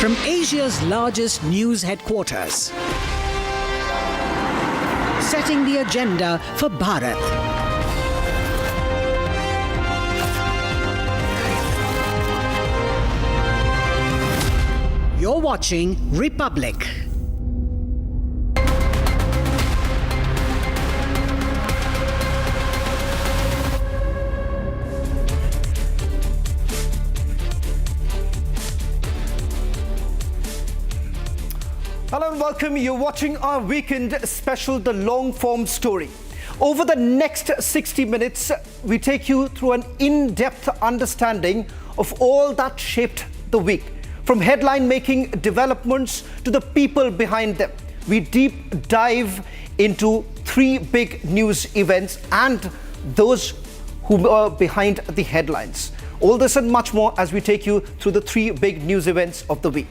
From Asia's largest news headquarters, setting the agenda for Bharat. You're watching Republic. Hello and welcome. You're watching our weekend special, The Long Form Story. Over the next 60 minutes, we take you through an in-depth understanding of all that shaped the week. From headline-making developments to the people behind them. We deep dive into three big news events and those who are behind the headlines. All this and much more as we take you through the three big news events of the week.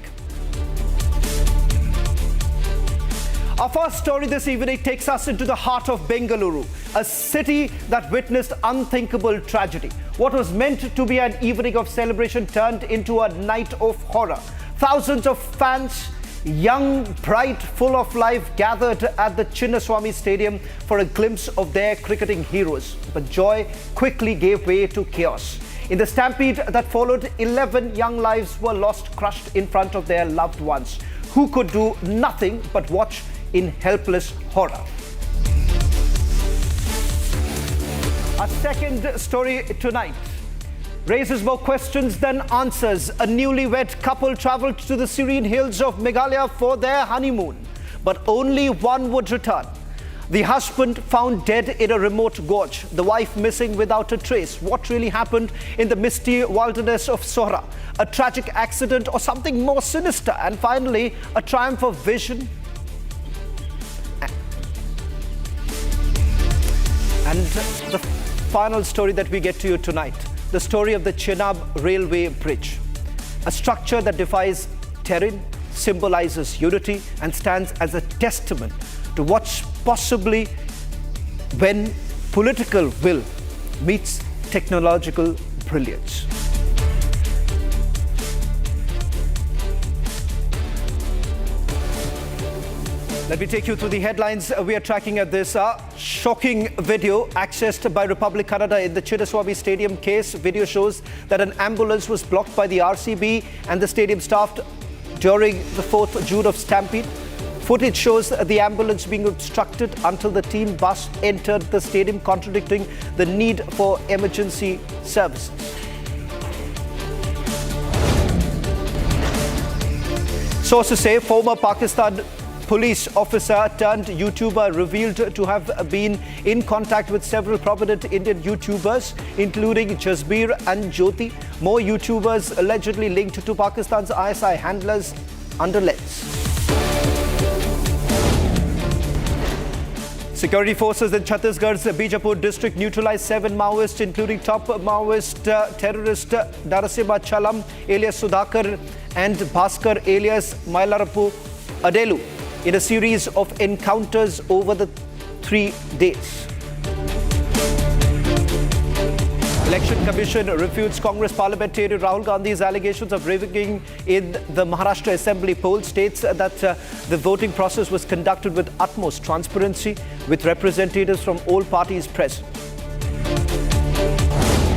Our first story this evening takes us into the heart of Bengaluru, a city that witnessed unthinkable tragedy. What was meant to be an evening of celebration turned into a night of horror. Thousands of fans, young, bright, full of life, gathered at the Chinnaswamy Stadium for a glimpse of their cricketing heroes. But joy quickly gave way to chaos. In the stampede that followed, 11 young lives were lost, crushed in front of their loved ones, who could do nothing but watch in helpless horror. Our second story tonight raises more questions than answers. A newlywed couple traveled to the serene hills of Meghalaya for their honeymoon, but only one would return. The husband found dead in a remote gorge, the wife missing without a trace. What really happened in the misty wilderness of Sohra? A tragic accident or something more sinister? And finally, a triumph of vision. And the final story that we get to you tonight, the story of the Chenab Railway Bridge. A structure that defies terrain, symbolizes unity and stands as a testament to what's possibly when political will meets technological brilliance. Let me take you through the headlines we are tracking at this. Shocking video accessed by Republic Kannada in the Chinnaswamy Stadium case. Video shows that an ambulance was blocked by the RCB and the stadium staff during the 4th June of stampede. Footage shows the ambulance being obstructed until the team bus entered the stadium, contradicting the need for emergency services. Sources say former Pakistan police officer turned YouTuber revealed to have been in contact with several prominent Indian YouTubers, including Jasbir and Jyoti. More YouTubers allegedly linked to Pakistan's ISI handlers under lens. Security forces in Chhattisgarh's Bijapur district neutralized 7 Maoists, including top Maoist terrorist Narasimha Chalam alias Sudhakar and Bhaskar alias Mailarapu Adelu, in a series of encounters over the 3 days. Election Commission refutes Congress parliamentarian Rahul Gandhi's allegations of rigging in the Maharashtra Assembly poll, states that the voting process was conducted with utmost transparency, with representatives from all parties present.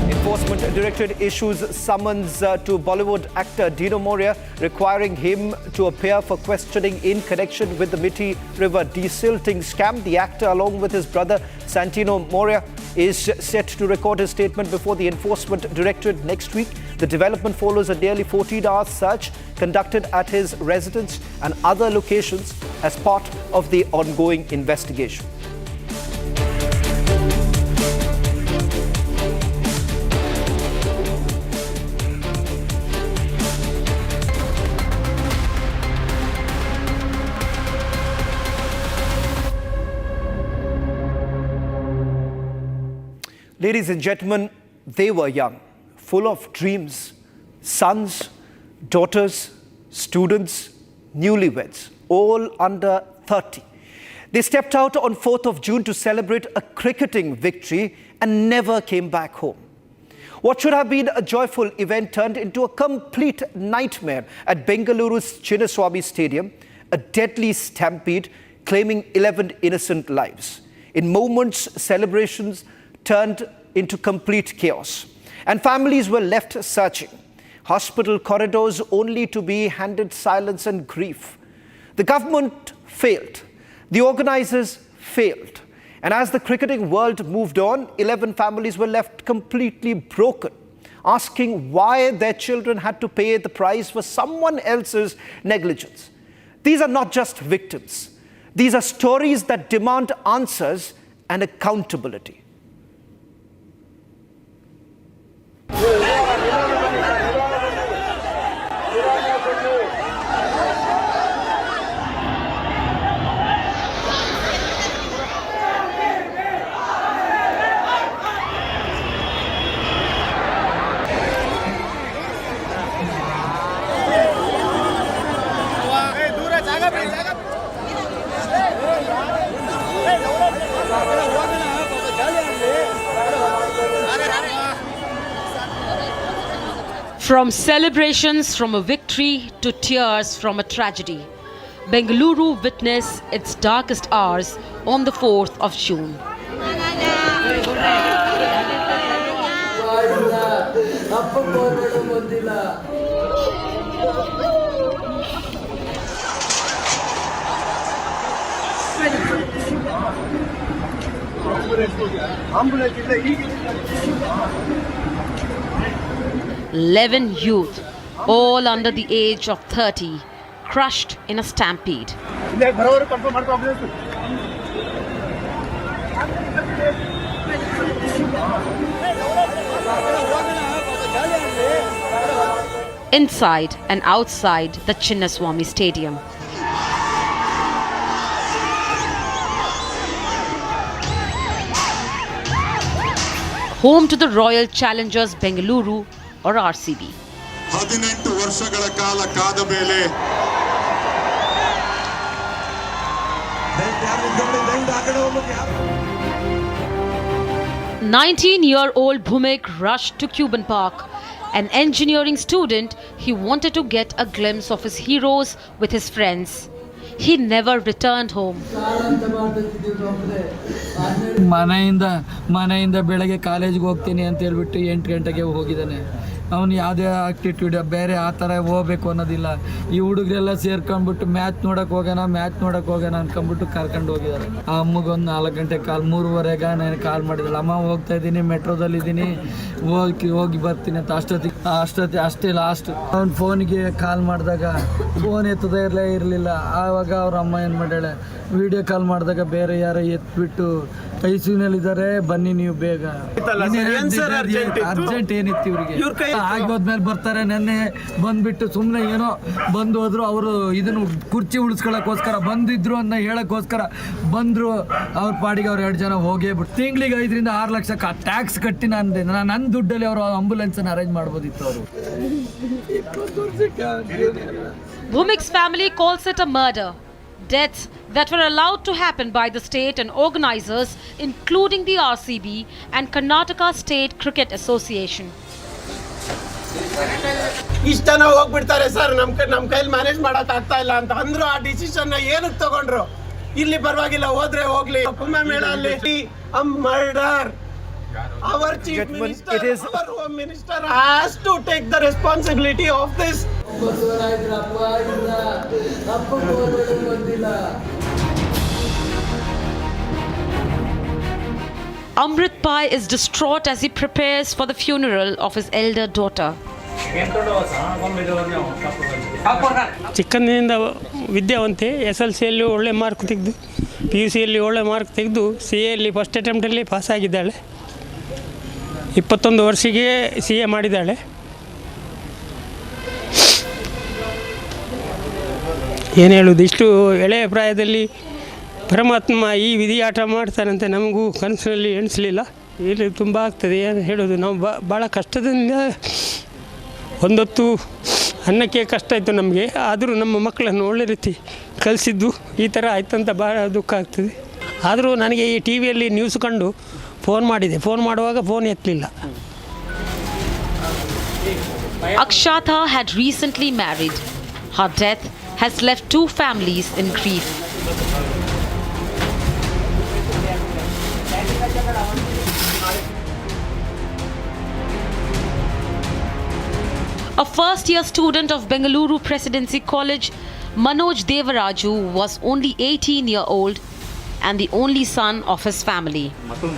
Enforcement Directorate issues summons to Bollywood actor Dino Moria, requiring him to appear for questioning in connection with the Mithi River desilting scam. The actor, along with his brother Santino Moria, is set to record his statement before the Enforcement Directorate next week. The development follows a nearly 14-hour search conducted at his residence and other locations as part of the ongoing investigation. Ladies and gentlemen, they were young, full of dreams, sons, daughters, students, newlyweds, all under 30. They stepped out on 4th of June to celebrate a cricketing victory and never came back home. What should have been a joyful event turned into a complete nightmare at Bengaluru's Chinnaswamy Stadium, a deadly stampede claiming 11 innocent lives. In moments, celebrations turned into complete chaos, and families were left searching. Hospital corridors only to be handed silence and grief. The government failed. The organizers failed. And as the cricketing world moved on, 11 families were left completely broken, asking why their children had to pay the price for someone else's negligence. These are not just victims. These are stories that demand answers and accountability. From celebrations from a victory to tears from a tragedy, Bengaluru witnessed its darkest hours on the 4th of June. Eleven youth, all under the age of 30, crushed in a stampede. Inside and outside the Chinnaswamy Stadium. Home to the Royal Challengers Bengaluru or RCB. 18 ವರ್ಷಗಳ ಕಾಲ ಕಾದ ಮೇಲೆ 19-year-old Bhumik rushed to Cuban Park. An engineering student, he wanted to get a glimpse of his heroes with his friends. He never returned home. ಮನೆಯಿಂದ ಬೆಳಗ್ಗೆ ಕಾಲೇಜ್ಗೆ ಹೋಗ್ತೀನಿ ಅಂತ ಹೇಳ್ಬಿಟ್ಟು 8 ಗಂಟೆಗೆ ಹೋಗಿದ್ದಾನೆ. ಅವನು ಯಾವುದೇ ಆಕ್ಟಿಟ್ಯೂಡ್ ಬೇರೆ ಆ ಥರ ಹೋಗ್ಬೇಕು ಅನ್ನೋದಿಲ್ಲ. ಈ ಹುಡುಗರೆಲ್ಲ ಸೇರ್ಕೊಂಡ್ಬಿಟ್ಟು ಮ್ಯಾಚ್ ನೋಡೋಕೆ ಹೋಗೋಣ ಅನ್ಕೊಂಡ್ಬಿಟ್ಟು ಕರ್ಕೊಂಡು ಹೋಗಿದ್ದಾರೆ. ಆ ಅಮ್ಮಗೊಂದು 4 ಗಂಟೆ 3:15 ನಾನು ಕಾಲ್ ಮಾಡಿದ್ದಾಳೆ, ಅಮ್ಮ ಹೋಗ್ತಾ ಇದ್ದೀನಿ, ಮೆಟ್ರೋದಲ್ಲಿದ್ದೀನಿ, ಹೋಗಿ ಬರ್ತೀನಿ ಅಂತ. ಅಷ್ಟೇ ಲಾಸ್ಟ್ ಅವ್ನ ಫೋನಿಗೆ ಕಾಲ್ ಮಾಡಿದಾಗ ಫೋನ್ ಎತ್ತದೇ ಇರಲಿಲ್ಲ. ಆವಾಗ ಅವ್ರ ಅಮ್ಮ ಏನು ಮಾಡ್ಯಾಳೆ, ವಿಡಿಯೋ ಕಾಲ್ ಮಾಡಿದಾಗ ಬೇರೆ ಯಾರೋ ಎತ್ಬಿಟ್ಟು ಐಸಿಯುನಲ್ಲಿದ್ದಾರೆ, ಬನ್ನಿ ನೀವು ಬೇಗ, ಅರ್ಜೆಂಟ್ ಏನಿತ್ತು ಇವ್ರಿಗೆ, ಆಗೋದ್ಮೇಲೆ ಬರ್ತಾರೆ. ನೆನ್ನೆ ಬಂದ್ಬಿಟ್ಟು ಸುಮ್ಮನೆ ಏನೋ ಬಂದು ಹೋದ್ರು. ಅವರು ಇದನ್ನು ಕುರ್ಚಿ ಉಳಿಸ್ಕೊಳ್ಳೋಕ್ಕೋಸ್ಕರ ಬಂದಿದ್ರು ಅಂತ ಹೇಳೋಕ್ಕೋಸ್ಕರ ಬಂದರು. ಅವ್ರ ಪಾಡಿಗೆ ಅವ್ರು 2 ಜನ ಹೋಗೇ ಬಿಟ್ಟು ತಿಂಗಳಿಗೆ 5 ರಿಂದ 6 ಲಕ್ಷ ಟ್ಯಾಕ್ಸ್ ಕಟ್ಟಿ ನನ್ನ ದುಡ್ಡಲ್ಲಿ ಅವರು ಆಂಬುಲೆನ್ಸನ್ನು ಅರೇಂಜ್ ಮಾಡ್ಬೋದಿತ್ತು ಅವರು. Bhumik's family calls it a murder. Deaths that were allowed to happen by the state and organizers, including the RCB and Karnataka State Cricket Association. ಇಷ್ಟು ಜನ ಹೋಗ್ಬಿಡ್ತಾರೆ ಸರ್, ನಮ್ಮ ಕೈಲಿ ಮ್ಯಾನೇಜ್ ಮಾಡಕ್ ಆಗ್ತಾ ಇಲ್ಲ ಅಂತ ಅಂದ್ರು. ಆ ಡಿಸಿಷನ್ ಏನಕ್ಕೆ ತಗೊಂಡ್ರು? ಇಲ್ಲಿ ಪರವಾಗಿಲ್ಲ, ಹೋದ್ರೆ ಹೋಗ್ಲಿ. ಕುಂಭಮೇಳ ಅಲ್ಲಿ murder. Our chief minister, our home minister has to take the responsibility of this. Amrit Pai is distraught as he prepares for the funeral of his elder daughter. ಚಿಕ್ಕಂದಿನಿಂದ ವಿದ್ಯಾವಂತೆ, SLCಯಲ್ಲಿ ಒಳ್ಳೆ ಮಾರ್ಕ್ ತೆಗೆದು, PUCಯಲ್ಲಿ ಒಳ್ಳೆ ಮಾರ್ಕ್ ತೆಗೆದು, CAಯಲ್ಲಿ ಫಸ್ಟ್ ಅಟೆಂಪ್ಟಲ್ಲಿ ಪಾಸಾಗಿದ್ದಾಳೆ. 21 ವರ್ಷಕ್ಕೆ CA ಮಾಡಿದ್ದಾಳೆ. ಏನು ಹೇಳೋದು, ಇಷ್ಟು ಎಳೆಯ ಪ್ರಾಯದಲ್ಲಿ ಪರಮಾತ್ಮ ಈ ವಿಧಿಯಾಟ ಮಾಡ್ತಾರಂತ ನಮಗೂ ಕನಸಿನಲ್ಲಿ ಎಣಿಸಲಿಲ್ಲ. ಇಲ್ಲಿ ತುಂಬ ಆಗ್ತದೆ, ಏನು ಹೇಳೋದು. ನಾವು ಭಾಳ ಕಷ್ಟದಿಂದ ಒಂದೊತ್ತು ಅನ್ನಕ್ಕೆ ಕಷ್ಟ ಆಯಿತು ನಮಗೆ. ಆದರೂ ನಮ್ಮ ಮಕ್ಕಳನ್ನು ಒಳ್ಳೆ ರೀತಿ ಕಲಿಸಿದ್ದು ಈ ಥರ ಆಯ್ತಂತ ಭಾಳ ದುಃಖ ಆಗ್ತದೆ. ಆದರೂ ನನಗೆ ಈ TV ಯಲ್ಲಿ ನ್ಯೂಸ್ ಕಂಡು ಫೋನ್ ಮಾಡಿದೆ. ಫೋನ್ ಮಾಡುವಾಗ phone ಎತ್ತಲಿಲ್ಲ. Akshata had recently married. Her death has left two families in grief. A first-year student of Bengaluru Presidency College, Manoj Devaraju, was only 18-year-old and the only son of his family. ಒಂದು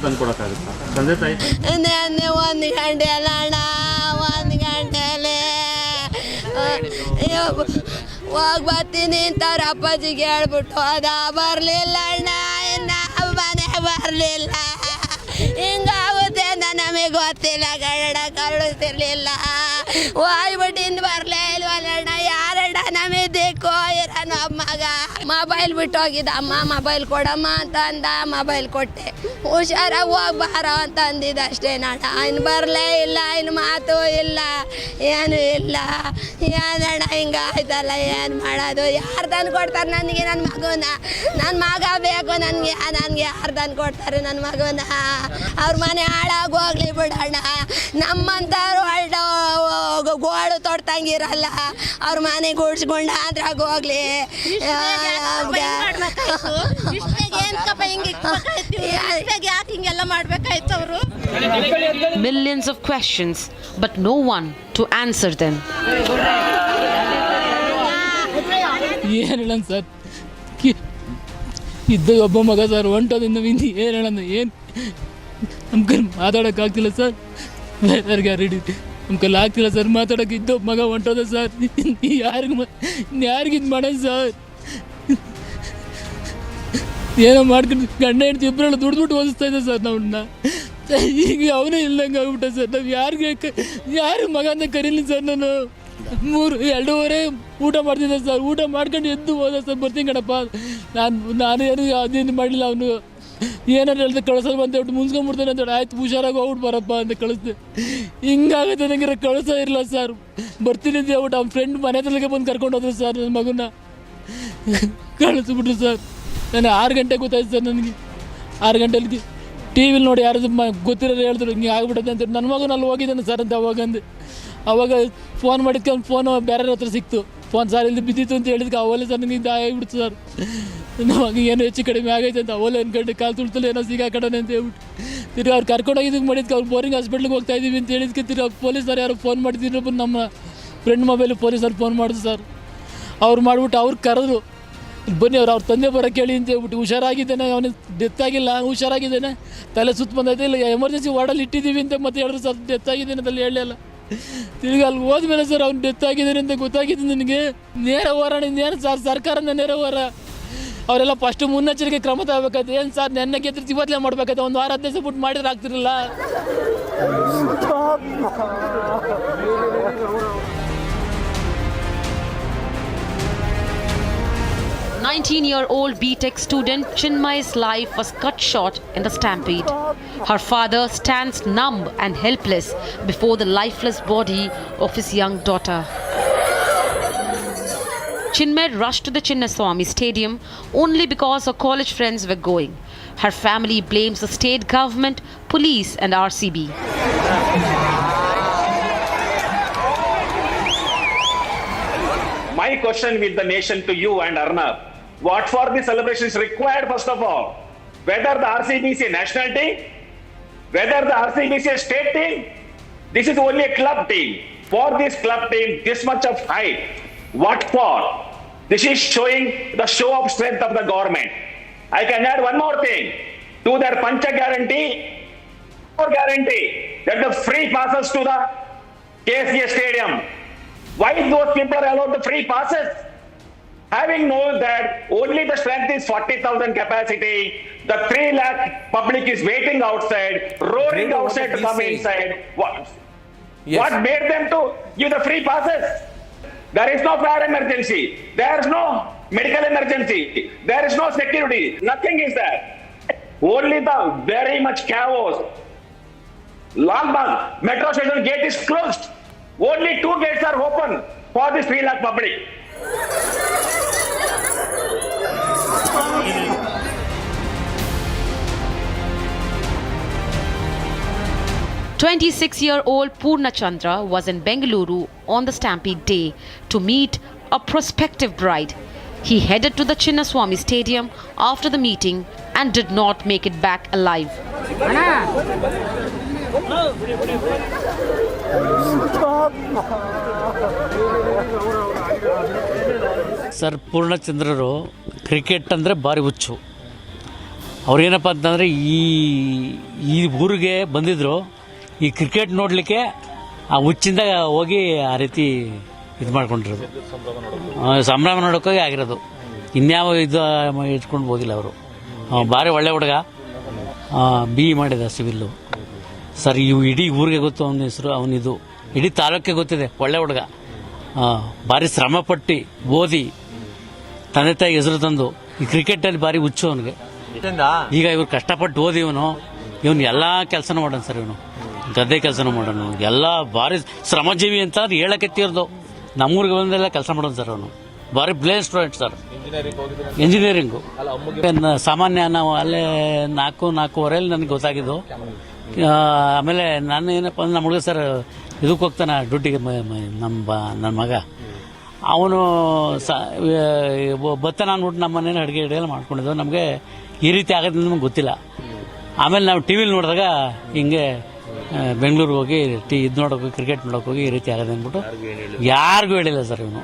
ಗಂಟೆಲೆ ಹೋಗಿ ಬರ್ತೀನಿ ಅಂತಾರೆ ಅಪ್ಪಾಜಿಗೆ ಹೇಳ್ಬಿಟ್ಟು ಹೋದ ಬರಲಿಲ್ಲ ಅಣ್ಣ ಇನ್ನು ಮನೆ ಬರಲಿಲ್ಲ ಹಿಂಗಾಗುತ್ತೆ ಅಂತ ನಮಗೆ ಗೊತ್ತಿಲ್ಲ ಕನ್ನಡ ಕಳಿಸ್ತಿರ್ಲಿಲ್ಲ ಹೋಗ್ಬಿಟ್ಟಿಂದ ಬರಲೇ ಇಲ್ವಲ್ಲಣ್ಣ ಯಾರಣ್ಣ ನಮಗೆ ದಿಕ್ಕು ಇರೋನು ಅಮ್ಮಗ ಮೊಬೈಲ್ ಬಿಟ್ಟು ಹೋಗಿದ್ದ ಅಮ್ಮ ಮೊಬೈಲ್ ಕೊಡಮ್ಮ ಅಂತ ಅಂದ ಮೊಬೈಲ್ ಕೊಟ್ಟೆ ಹುಷಾರಾಗಿ ಹೋಗ್ಬಾರೋ ಅಂತ ಅಂದಿದ್ದು ಅಷ್ಟೇ ನಾಡ ಇನ್ನು ಬರಲೇ ಇಲ್ಲ ಇನ್ನು ಮಾತು ಇಲ್ಲ ಏನು ಇಲ್ಲ ಏನಣ್ಣ ಹಿಂಗಾಯ್ತಲ್ಲ ಏನು ಮಾಡೋದು ಯಾರು ತಂದು ಕೊಡ್ತಾರೆ ನನಗೆ ನನ್ನ ಮಗುನ ನನ್ನ ಮಗ ಬೇಕು ನನಗೆ ಯಾರು ತಂದು ಕೊಡ್ತಾರೆ ನನ್ನ ಮಗುನ ಅವ್ರ ಮನೆ ಹಾಳಾಗಿ ಹೋಗ್ಲಿ ಬಿಡೋಣ ನಮ್ಮಂಥವ್ರು ಗೋಳು ತೊಡ್ತಂಗಿರಲ್ಲ ಅವ್ರ ಮನೆ ಗೂಡ್ಸ್ಕೊಂಡು ಅದ್ರಾಗ ಹೋಗ್ಲಿ Millions of questions, but no one to answer them. ಏನು ಹೇಳೋಣ ಸರ್ ಇದ್ದ ಒಬ್ಬ ಮಗ ಸರ್ ಹೊಂಟೋದಿಂದ ವಿಂದು ಏನು ಹೇಳೋಣ ಏನು ನಮ್ಮ ಕೈ ಮಾತಾಡೋಕ್ಕಾಗ್ತಿಲ್ಲ ಸರ್ ಬೇರೆಯವ್ರಿಗೆ ರೆಡಿ ನಮ್ಮ ಕೈಲಿ ಆಗ್ತಿಲ್ಲ ಸರ್ ಮಾತಾಡೋಕೆ ಇದ್ದ ಮಗ ಹೊಂಟೋದ ಸರ್ ಯಾರಿಗೆ ಇದು ಮಾಡೋದು ಸರ್ ಏನೋ ಮಾಡ್ಕೊಂಡು ಗಂಡ ಹೆಂಡ್ತಿ ಇಬ್ಬರೆಲ್ಲ ದುಡ್ದುಬಿಟ್ಟು ಓದಿಸ್ತಾ ಇದ್ದೆ ಸರ್ ನಾವನ್ನ ಈಗ ಅವನೇ ಇಲ್ಲಂಗೆ ಆಗ್ಬಿಟ್ಟೆ ಸರ್ ನಾವು ಯಾರು ಮಗ ಅಂತ ಕರೀಲಿ ಸರ್ ನಾನು 2:30 ಊಟ ಮಾಡ್ತಿದ್ದೆ ಸರ್ ಊಟ ಮಾಡ್ಕೊಂಡು ಎದ್ದು ಹೋದ ಸರ್ ಬರ್ತೀನಿ ಕಣಪ್ಪ ನಾನು ಏನು ಅದೇನು ಮಾಡಲಿಲ್ಲ ಅವನು ಏನಾರು ಹೇಳ್ದೆ ಕಳ್ಸೋದು ಅಂತ ಹೇಳ್ಬಿಟ್ಟು ಮುನ್ಸ್ಕೊಂಡ್ಬಿಡ್ತಾನೆ ಅಂತ ಆಯ್ತು ಹುಷಾರಾಗಿ ಹೋಗ್ಬಿಟ್ಟು ಬರಪ್ಪ ಅಂತ ಕಳಿಸ್ದೆ ಹಿಂಗಾಗುತ್ತೆ ನನಗೆ ಕಳ್ಸೋ ಇರಲ್ಲ ಸರ್ ಬರ್ತೀನಿ ಅಂತ ಹೇಳ್ಬಿಟ್ಟು ಅವ್ನ ಫ್ರೆಂಡ್ ಮನೆ ಹತ್ರಕ್ಕೆ ಬಂದು ಕರ್ಕೊಂಡು ಹೋದ್ರು ಸರ್ ನನ್ನ ಮಗನ ಕಳಿಸ್ಬಿಟ್ರು ಸರ್ ನಾನು 6 ಗಂಟೆಗೆ ಗೊತ್ತಾಯ್ತು ಸರ್ ನನಗೆ 6 ಗಂಟೆಲಿ ಟಿ ವಿಲಿ ನೋಡಿ ಯಾರು ಗೊತ್ತಿರೋರು ಹೇಳಿದ್ರು ಹಿಂಗೆ ಆಗ್ಬಿಟ್ಟದೆ ಅಂತ ನನ್ನ ಮಗನ ಅಲ್ಲಿ ಹೋಗಿದ್ದಾನೆ ಸರ್ ಅಂತ ಅವಾಗ ಫೋನ್ ಮಾಡಿದ್ಕೆ ಅವ್ನು ಫೋನು ಬೇರೆಯವ್ರ ಹತ್ರ ಸಿಕ್ತು ಫೋನ್ ಸರ್ ಇಲ್ಲಿ ಬಿದ್ದಿತ್ತು ಅಂತ ಹೇಳಿದ್ಕೆ ಅವಲೇ ಸರ್ ನನಗೆ ಇದು ಆಗಿಬಿಡ್ತು ಸರ್ ನಮಗೆ ಏನೋ ಹೆಚ್ಚು ಕಡಿಮೆ ಆಗೈತೆ ಅಂತ ಅವಲೇ ಅನ್ಕೊಂಡು ಕಾಲು ತುಳ್ತಲ್ಲ ಏನೋ ಸಿಗಾಕಡೋಣ ಅಂತ ಹೇಳ್ಬಿಟ್ಟು ತಿರ್ಗಿ ಅವ್ರು ಕರ್ಕೊಂಡೋಗಿದ್ದಕ್ಕೆ ಮಾಡಿದ್ಕೆ ಅವ್ರು ಬೋರಿಂಗ್ ಹಾಸ್ಪಿಟ್ಲಿಗೆ ಹೋಗ್ತಾ ಇದ್ದೀವಿ ಅಂತ ಹೇಳಿದ್ಕೆ ತಿರ್ಗಿ ಅವ್ರು ಪೊಲೀಸರು ಯಾರೋ ಫೋನ್ ಮಾಡಿದ್ರು ನಮ್ಮ ಫ್ರೆಂಡ್ ಮೊಬೈಲು ಪೊಲೀಸರು ಫೋನ್ ಮಾಡಿದ್ರು ಸರ್ ಅವ್ರು ಮಾಡಿಬಿಟ್ಟು ಅವ್ರು ಕರೆದ್ರು ಬನ್ನಿ ಅವ್ರ ತಂದೆ ಬರೋಕ್ಕೆ ಹೇಳಿ ಅಂತ ಹೇಳ್ಬಿಟ್ಟು ಹುಷಾರಾಗಿದ್ದಾನೆ ಅವನಿಗೆ ಡೆತ್ ಆಗಿಲ್ಲ ಹುಷಾರಾಗಿದ್ದಾನೆ ತಲೆ ಸುತ್ತ ಬಂದೈತೆ ಇಲ್ಲ ಎಮರ್ಜೆನ್ಸಿ ವಾರ್ಡಲ್ಲಿ ಇಟ್ಟಿದ್ದೀವಿ ಅಂತ ಮತ್ತೆ ಹೇಳಿದ್ರು ಸರ್ ಡೆತ್ ಆಗಿದ್ದೇನೆ ಅಂತ ಹೇಳಲಿಲ್ಲ ತಿರ್ಗಿ ಅಲ್ಲಿ ಹೋದ್ಮೇಲೆ ಸರ್ ಅವ್ನು ಡೆತ್ ಆಗಿದ್ದಾನೆ ಅಂತ ಗೊತ್ತಾಗಿದ್ದು ನನಗೆ ನೇರ ಹೋರಾಣ ಇನ್ನೇನು ಸರ್ ಸರ್ಕಾರದ ನೇರ ಹೋರ ಅವರೆಲ್ಲ ಫಸ್ಟು ಮುನ್ನೆಚ್ಚರಿಕೆ ಕ್ರಮ ತಗೋಬೇಕಾಯ್ತು ಏನು ಸರ್ ನೆನ್ನೆ ಗೆದ್ದು ಇವತ್ತಲೇ ಮಾಡ್ಬೇಕಾಯ್ತು 1 ವಾರ 15 ದಿವಸ ಬಿಟ್ಟು ಮಾಡಿದ್ರೆ ಆಗ್ತಿರಲಿಲ್ಲ 19-year-old BTech student Chinmay's life was cut short in the stampede. Her father stands numb and helpless before the lifeless body of his young daughter. Chinmay rushed to the Chinnaswamy Stadium only because her college friends were going. Her family blames the state government, police and RCB. My question with the nation to you and Arnab, what for the celebration is required first of all? Whether the RCB is a national team, whether the RCB is a state team, this is only a club team. For this club team, this much of height, what for? This is showing the show of strength of the government. I can add one more thing to their Pancha guarantee, or guarantee that the free passes to the KSA stadium. Why those people are allowed the free passes? Having known that only the strength is 40,000 capacity, the 3 lakh public is waiting outside, roaring outside to come inside. What made them to give the free passes? There is no fire emergency. There is no medical emergency. There is no security. Nothing is there. Only the very much chaos. Lalbagh metro station gate is closed. Only 2 gates are open for this 3 lakh public. 26-year-old Purna Chandra was in Bengaluru on the Stampede day to meet a prospective bride. He headed to the Chinnaswamy Stadium after the meeting and did not make it back alive. Sir ಪೂರ್ಣಚಂದ್ರರು cricket ಅಂದರೆ ಭಾರಿ ಹುಚ್ಚು. ಅವ್ರೇನಪ್ಪ ಅಂತಂದರೆ ಈ ಊರಿಗೆ ಬಂದಿದ್ದರು ಈ cricket ನೋಡಲಿಕ್ಕೆ ಆ ಹುಚ್ಚಿಂದ ಹೋಗಿ ಆ ರೀತಿ ಇದು ಮಾಡ್ಕೊಂಡಿರೋದು, ಸಂಭ್ರಮ ನೋಡೋಕ್ಕೋಗಿ ಆಗಿರೋದು. ಇನ್ಯಾವ ಇದು ಇಟ್ಕೊಂಡು ಹೋಗಿಲ್ಲ ಅವರು. ಭಾರಿ ಒಳ್ಳೆ ಹುಡುಗ, BE ಮಾಡಿದ ಸಿವಿಲ್ಲು. ಸರ್ ಇವು ಇಡೀ ಊರಿಗೆ ಗೊತ್ತು ಅವನ ಹೆಸರು, ಅವನಿದು ಇಡೀ ತಾಲೂಕಿಗೆ ಗೊತ್ತಿದೆ. ಒಳ್ಳೆ ಹುಡುಗ, ಭಾರಿ ಶ್ರಮಪಟ್ಟು ಓದಿ ತಂದೆ ತಾಯಿ ಹೆಸರು ತಂದು ಈ ಕ್ರಿಕೆಟಲ್ಲಿ ಭಾರಿ ಹುಚ್ಚು ಅವನಿಗೆ. ಈಗ ಇವ್ರು ಕಷ್ಟಪಟ್ಟು ಓದಿ ಇವನು ಎಲ್ಲ ಕೆಲಸನೂ ಮಾಡೋಣ ಸರ್. ಇವನು ಗದ್ದೆ ಕೆಲಸನೂ ಮಾಡೋಣ, ಎಲ್ಲ ಭಾರಿ ಶ್ರಮಜೀವಿ ಅಂತ ಹೇಳಕ್ಕೆ ತೀರ್ದು ನಮ್ಮೂರಿಗೆ ಬಂದೆಲ್ಲ ಕೆಲಸ ಮಾಡೋದು ಸರ್. ಅವನು ಭಾರಿ ಬ್ಲೇನ್ ಸ್ಟೂಡೆಂಟ್ ಸರ್, ಇಂಜಿನಿಯರಿಂಗು. ಸಾಮಾನ್ಯ ನಾವು ಅಲ್ಲೇ 4:45 ನನಗೆ ಗೊತ್ತಾಗಿದ್ದು. ಆಮೇಲೆ ನಾನು ಏನಪ್ಪ ಅಂದ್ರೆ ನಮ್ಮ ಹುಡುಗ ಸರ್ ಇದಕ್ಕೆ ಹೋಗ್ತಾನೆ ಡ್ಯೂಟಿಗೆ, ನನ್ನ ಮಗ ಅವನು ಬರ್ತಾನೆ ಅಂದ್ಬಿಟ್ಟು ನಮ್ಮ ಮನೇಲಿ ಅಡುಗೆ ಎಲ್ಲ ಮಾಡ್ಕೊಂಡಿದ್ದು. ನಮಗೆ ಈ ರೀತಿ ಆಗೋದ್ರಿಂದ ನಮ್ಗೆ ಗೊತ್ತಿಲ್ಲ. ಆಮೇಲೆ ನಾವು ಟಿ ವಿಲಿ ನೋಡಿದಾಗ ಹಿಂಗೆ ಬೆಂಗಳೂರಿಗೆ ಹೋಗಿ ಇದು ನೋಡೋಕೆ, ಕ್ರಿಕೆಟ್ ನೋಡೋಕೆ ಹೋಗಿ ಈ ರೀತಿ ಆಗೋದು ಅಂದ್ಬಿಟ್ಟು ಯಾರಿಗೂ ಹೇಳಿಲ್ಲ ಸರ್ ಇವನು.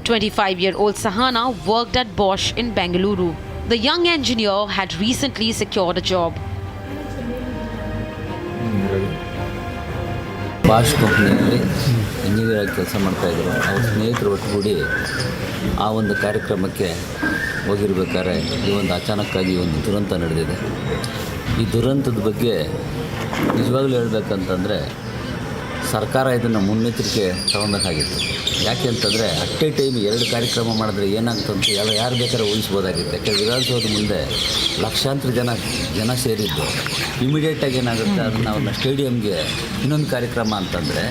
"25-year-old Sahana worked at Bosch in Bengaluru. The young engineer had recently secured a job. Bosch ಕಂಪ್ನಿಯಲ್ಲಿ ಇಂಜಿನಿಯರ್ ಆಗಿ ಕೆಲಸ ಮಾಡ್ತಾಯಿದ್ರು. ಅವ್ರ ಸ್ನೇಹಿತರು ಒಟ್ಟುಗೂಡಿ ಆ ಒಂದು ಕಾರ್ಯಕ್ರಮಕ್ಕೆ ಹೋಗಿರ್ಬೇಕಾದ್ರೆ ಈ ಒಂದು ಅಚಾನಕ್ಕಾಗಿ ಒಂದು ದುರಂತ ನಡೆದಿದೆ. ಈ ದುರಂತದ ಬಗ್ಗೆ ನಿಜವಾಗ್ಲೂ ಹೇಳಬೇಕಂತಂದರೆ ಸರ್ಕಾರ ಇದನ್ನು ಮುನ್ನೆಚ್ಚರಿಕೆ ತಗೊಬೇಕಾಗಿತ್ತು. ಯಾಕೆ ಅಂತಂದರೆ ಅಟ್ ಎ ಟೈಮ್ 2 ಕಾರ್ಯಕ್ರಮ ಮಾಡಿದ್ರೆ ಏನಾಗ್ತಂತ ಯಾರು ಬೇಕಾದ್ರೆ ಊಹಿಸ್ಬೋದಾಗಿತ್ತು. ಯಾಕೆಂದರೆ ವಿಧಾನಸೌಧ ಮುಂದೆ ಲಕ್ಷಾಂತರ ಜನ ಸೇರಿದ್ದು. ಇಮಿಡಿಯೇಟಾಗಿ ಏನಾಗುತ್ತೆ, ಅದನ್ನು ಅವ್ರನ್ನ ಸ್ಟೇಡಿಯಂಗೆ ಇನ್ನೊಂದು ಕಾರ್ಯಕ್ರಮ ಅಂತಂದರೆ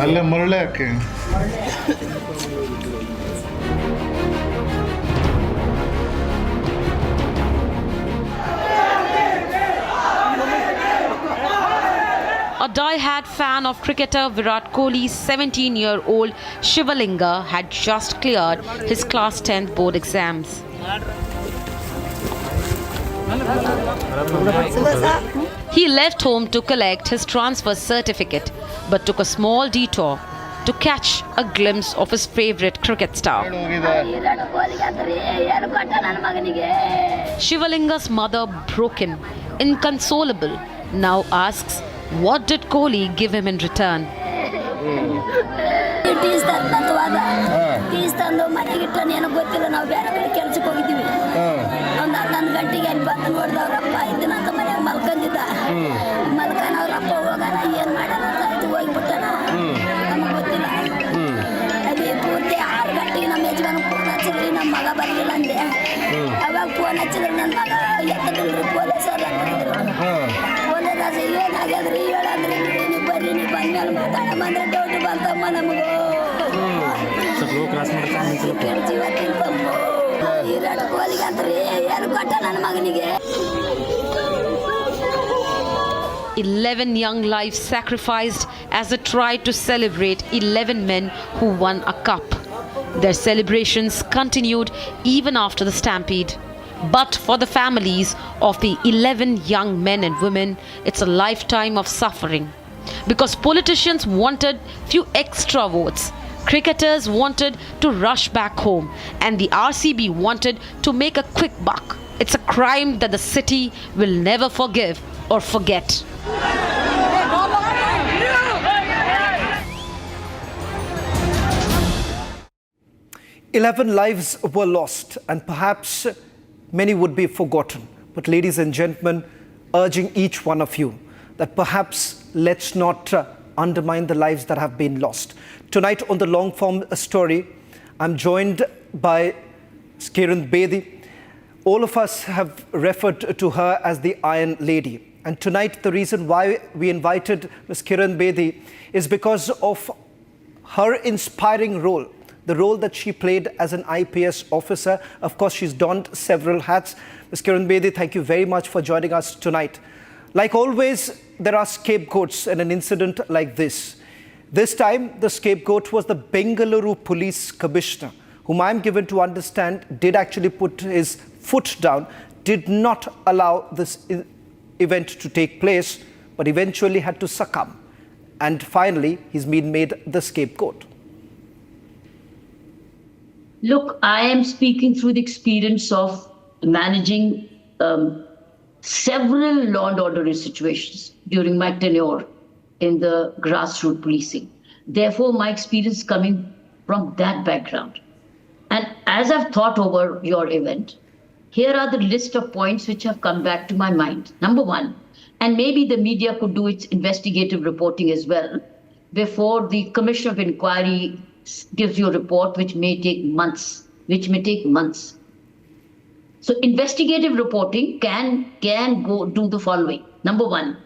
ಅಲ್ಲೇ ಮರಳೆ ಯಾಕೆ A die-hard fan of cricketer Virat Kohli's 17-year-old Shivalinga had just cleared his Class 10th board exams. He left home to collect his transfer certificate, but took a small detour to catch a glimpse of his favorite cricket star. Shivalinga's mother, broken, inconsolable, now asks, what did Kohli give him in return? ಟೀಸ್ ತಂದು ಮನೆಗೆ ಇಟ್ಟು ಏನೋ ಗೊತ್ತಿಲ್ಲ. ನಾವು ಬೇರೆ ಕಡೆ ಕೆಲಸಕ್ಕೆ ಹೋಗಿದ್ದೀವಿ. ಒಂದು 11 ಗಂಟೆಗೆ ಅಲ್ಲಿ ಬಂದು ನೋಡಿದವ್ರಪ್ಪ ಇದ್ದನಂತ ಮನೆಗೆ ಮಲ್ಕೊಂಡಿದ್ದ. ಮಲ್ಕೊಂಡವ್ರಪ್ಪ ಹೋಗೋಣ ಏನು ಮಾಡೋಣ ಅಂತ ಆಯ್ತು, ಹೋಗ್ಬಿಟ್ಟಣ. ನಮಗೆ ಗೊತ್ತಿಲ್ಲ. ಅದೇ ಪೂರ್ತಿ 6 ಗಂಟೆಗೆ ನಮ್ಮ ಯಜಮಾನ ಫೋನ್ ಹಚ್ಚಿದ್ರಿ, ನಮ್ಮ ಮಗ ಬರಲಿಲ್ಲ ಅಂದೆ. ಅವಾಗ ಫೋನ್ ಹಚ್ಚಿದ್ರು, ನನ್ನ ಮಗ ಎತ್ತದಿಲ್ರಿ ಪೊಲೀಸರು ಅಂತಿದ್ರು. ಪೊಲೀಸ್ ಏನಾಗ್ಯದ್ರಿ ಹೇಳಂದ್ರಿ, ನೀವು ಬರ್ರಿ, ನೀವು ಬಂದ್ಮೇಲೆ ಮಾತಾಡಮ್ಮ ಅಂದ್ರೆ ಡೌಟ್ ಬಂತಮ್ಮ ನಮಗೂ. ವಿರಾಟ್ ಕೊಹ್ಲಿಗೆ ಅಂತ್ರಿ ಏನು ಕೊಟ್ಟ ನನ್ನ ಮಗನಿಗೆ. 11 young lives sacrificed as they tried to celebrate 11 men who won a cup. Their celebrations continued even after the stampede. But for the families of the 11 young men and women, it's a lifetime of suffering. Because politicians wanted few extra votes, cricketers wanted to rush back home, and the RCB wanted to make a quick buck. It's a crime that the city will never forgive or forget. "11 lives were lost, and perhaps many would be forgotten. But ladies and gentlemen, urging each one of you that perhaps let's not undermine the lives that have been lost. Tonight on the long form story, I'm joined by Kiran Bedi. All of us have referred to her as the Iron Lady. And tonight the reason why we invited Ms. Kiran Bedi is because of her inspiring role the role that she played as an IPS officer. Of course, she's donned several hats. Ms. Kiran Bedi, thank you very much for joining us tonight. Like always, there are scapegoats in an incident like this. This time, the scapegoat was the Bengaluru Police Commissioner, whom I'm given to understand did actually put his foot down, did not allow this event to take place, but eventually had to succumb. And finally, he's been made the scapegoat. Look, I am speaking through the experience of managing several law and order situations during my tenure in the grassroots policing. Therefore, my experience coming from that background. And as I've thought over your event, here are the list of points which have come back to my mind. Number one, and maybe the media could do its investigative reporting as well, before the Commission of Inquiry gives you a report which may take months, So investigative reporting can go do the following. Number one,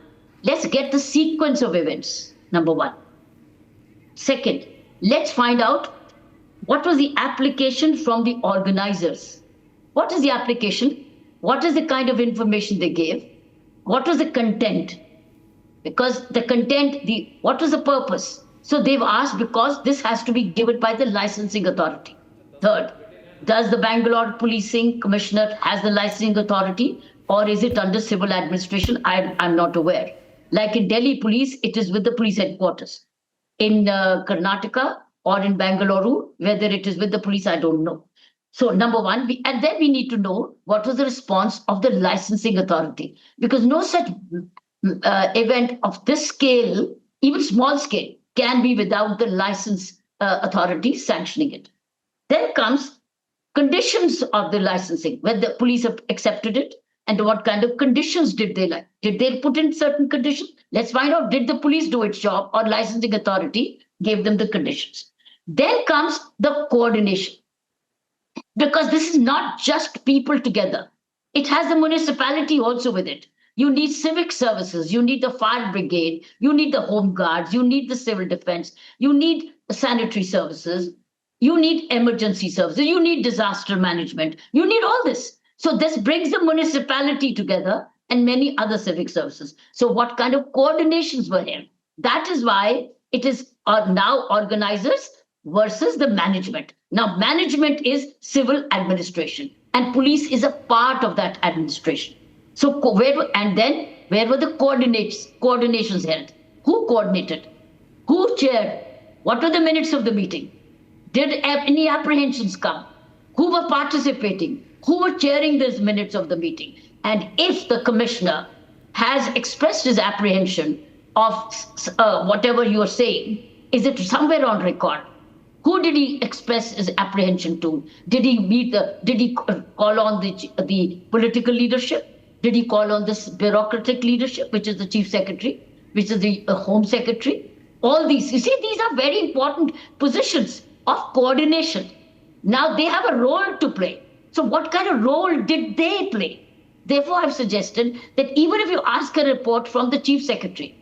let's get the sequence of events, number one. Second, let's find out what was the application from the organizers. What is the application? What is the kind of information they gave? What was the content? Because the content, what was the purpose? So they've asked because this has to be given by the licensing authority. Third, does the Bangalore Policing Commissioner has the licensing authority, or is it under civil administration? I'm not aware. Like in Delhi Police, it is with the police headquarters. In Karnataka or in Bangalore, whether it is with the police, I don't know. So number one, and then we need to know what was the response of the licensing authority, because no such event of this scale, even small scale, can be without the license authority sanctioning it. Then comes conditions of the licensing, whether the police have accepted it and what kind of conditions did they like. Did they put in certain conditions? Let's find out, did the police do its job or licensing authority gave them the conditions? Then comes the coordination. Because this is not just people together. It has the municipality also with it. You need civic services, you need the fire brigade, you need the home guards, you need the civil defense, you need sanitary services, you need emergency services, you need disaster management, you need all this. So this brings the municipality together and many other civic services. So what kind of coordinations were here? That is why it is now organizers versus the management. Now, management is civil administration and police is a part of that administration. So where were the coordinations held? Who coordinated? Who chaired? What were the minutes of the meeting? Did any apprehensions come? Who were participating? Who were chairing these minutes of the meeting? And if the commissioner has expressed his apprehension of whatever you are saying, is it somewhere on record? Who did he express his apprehension to? Did he call on the political leadership? Did he call on this bureaucratic leadership, which is the chief secretary, which is the home secretary? All these, you see, these are very important positions of coordination. Now they have a role to play. So what kind of role did they play? Therefore, I've suggested that even if you ask a report from the chief secretary,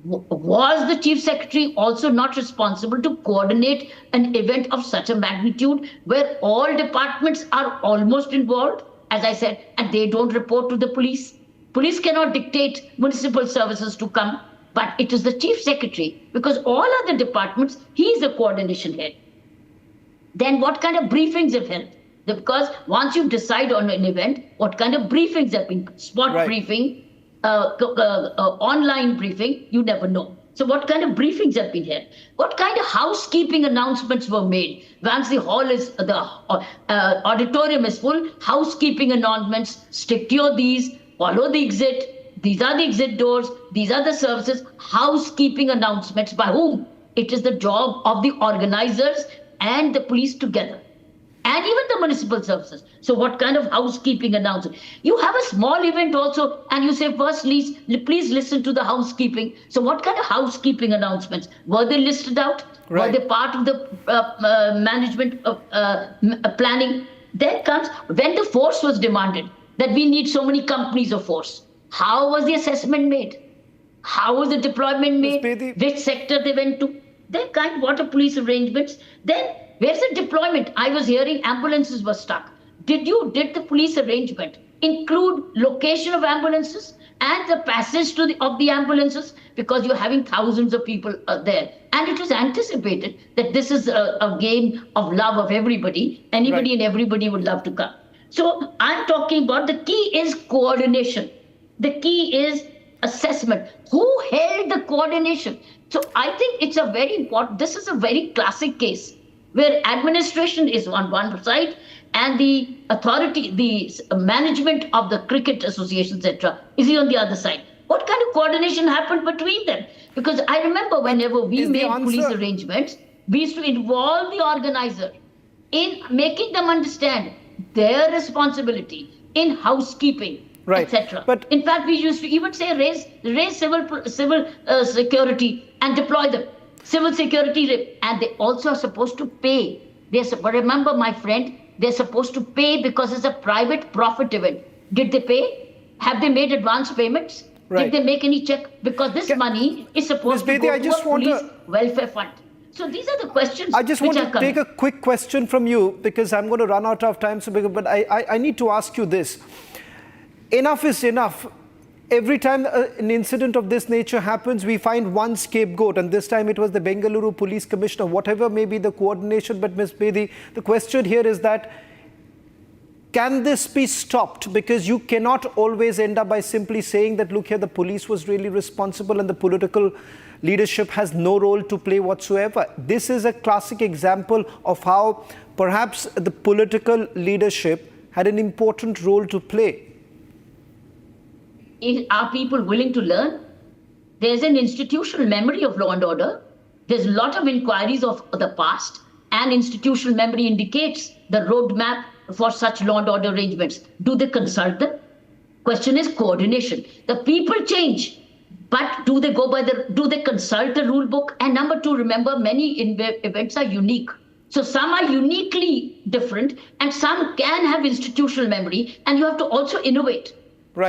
was the chief secretary also not responsible to coordinate an event of such a magnitude where all departments are almost involved, as I said, and they don't report to the police? Police cannot dictate municipal services to come, but it is the chief secretary, because all other departments, he is the coordination head. Then what kind of briefings have held? Because once you decide on an event, what kind of briefings have been, briefing, online briefing, you never know. So what kind of briefings have been held? What kind of housekeeping announcements were made? Once the auditorium is full, housekeeping announcements, stick to your these, follow the exit, these are the exit doors, these are the services, housekeeping announcements by whom? It is the job of the organizers and the police together. And even the municipal services. So what kind of housekeeping announcement? You have a small event also, and you say, first, please listen to the housekeeping. So what kind of housekeeping announcements? Were they listed out? Right. Were they part of the management of planning? Then comes when the force was demanded, that we need so many companies of force. How was the assessment made? How was the deployment made? Which sector they went to? Then what are police arrangements? Then Where's the deployment? I was hearing ambulances were stuck. Did the police arrangement include location of ambulances and the passage of the ambulances? Because you're having thousands of people there. And it was anticipated that this is a game of love of everybody. Anybody and everybody would love to come. So I'm talking about the key is coordination. The key is assessment. Who held the coordination? So I think it's a very important, this is a very classic case where administration is on one side and the authority, the management of the cricket association, etc., is on the other side. What kind of coordination happened between them? Because I remember whenever we made police arrangements, we used to involve the organizer in making them understand their responsibility in housekeeping, etc. But in fact, we used to even say raise civil security and deploy them. Civil security, and they also are supposed to pay. But remember, my friend, they're supposed to pay because it's a private profit event. Did they pay? Have they made advance payments? Did they make any check? Because this money is supposed to go to a police welfare fund. So these are the questions. I just want to take a quick question from you because I'm going to run out of time. But I need to ask you this. Enough is enough. Every time an incident of this nature happens, we find one scapegoat, and this time it was the Bengaluru Police Commissioner, whatever may be the coordination. But Ms. Bedi, the question here is that, can this be stopped? Because you cannot always end up by simply saying that, look here, the police was really responsible and the political leadership has no role to play whatsoever. This is a classic example of how perhaps the political leadership had an important role to play. Are people willing to learn? There's an institutional memory of law and order. There's a lot of inquiries of the past, and institutional memory indicates the roadmap for such law and order arrangements. Do they consult them? Question is coordination. The people change, but do they consult the rule book? And number two, remember, many events are unique. So some are uniquely different, and some can have institutional memory, and you have to also innovate.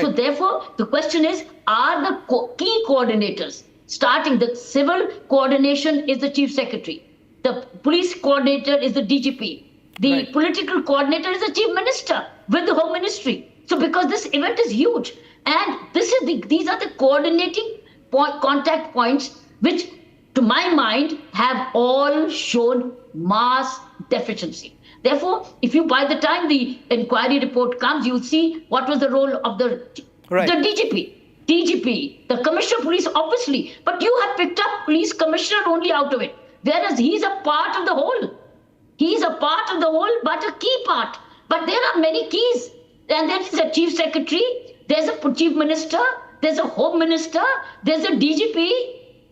So therefore, the question is, are the key coordinators, starting the civil coordination is the chief secretary, the police coordinator is the DGP, the political coordinator is the chief minister with the home ministry. So because this event is huge, and these are the coordinating contact points, which to my mind have all shown mass deficiency. Therefore, if you, by the time the inquiry report comes, you'll see what was the role of the DGP, the Commissioner of Police, obviously. But you have picked up Police Commissioner only out of it, whereas he's a part of the whole. He's a part of the whole, but a key part. But there are many keys. And there is a Chief Secretary, there's a Chief Minister, there's a Home Minister, there's a DGP,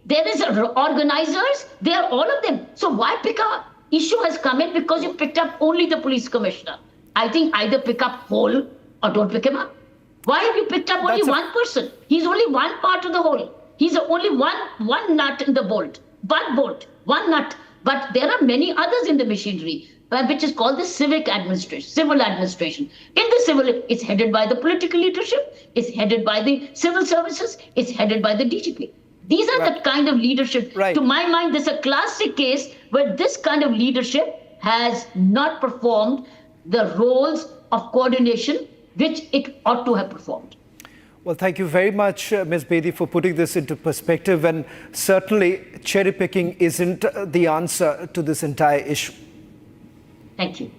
there is organizers, they are all of them. So why pick up? Issue has come in because you picked up only the police commissioner. I think either pick up whole or don't pick him up. Why have you picked up only one person? He's only one part of the whole. He's only one nut in the bolt, one nut. But there are many others in the machinery, which is called the civil administration. In the civil, it's headed by the political leadership, it's headed by the civil services, it's headed by the DGP. These are the kind of leadership. To my mind, this is a classic case where this kind of leadership has not performed the roles of coordination which it ought to have performed. Well, thank you very much, Ms. Bedi, for putting this into perspective. And certainly, cherry picking isn't the answer to this entire issue. Thank you.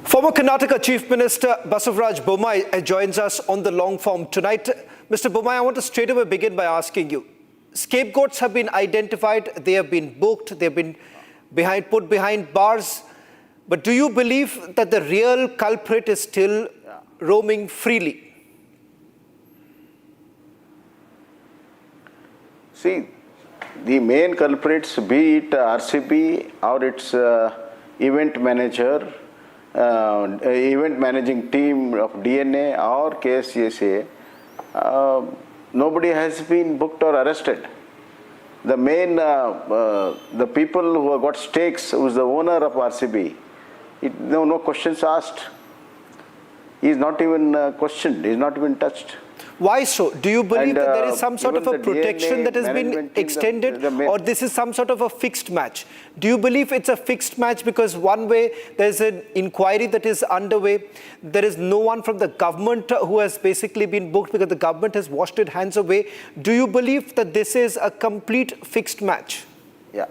Former Karnataka Chief Minister Basavaraj Bommai joins us on the long form tonight. Mr. Bommai, I want to straight away begin by asking you, scapegoats have been identified, they have been booked, they have been put behind bars. But do you believe that the real culprit is still roaming freely? See, the main culprits, be it RCB or its event manager, event managing team of DNA or KSCSA, nobody has been booked or arrested. The main, the people who have got stakes, who is the owner of RCB, no questions asked. is not even questioned, is not even touched. Why so? Do you believe And, that there is some sort of even a the protection DNA that has been management team, extended, the or this is some sort of a fixed match? Do you believe it's a fixed match because one way there's an inquiry that is underway, there is no one from the government who has basically been booked because the government has washed its hands away? Do you believe that this is a complete fixed match? Yeah.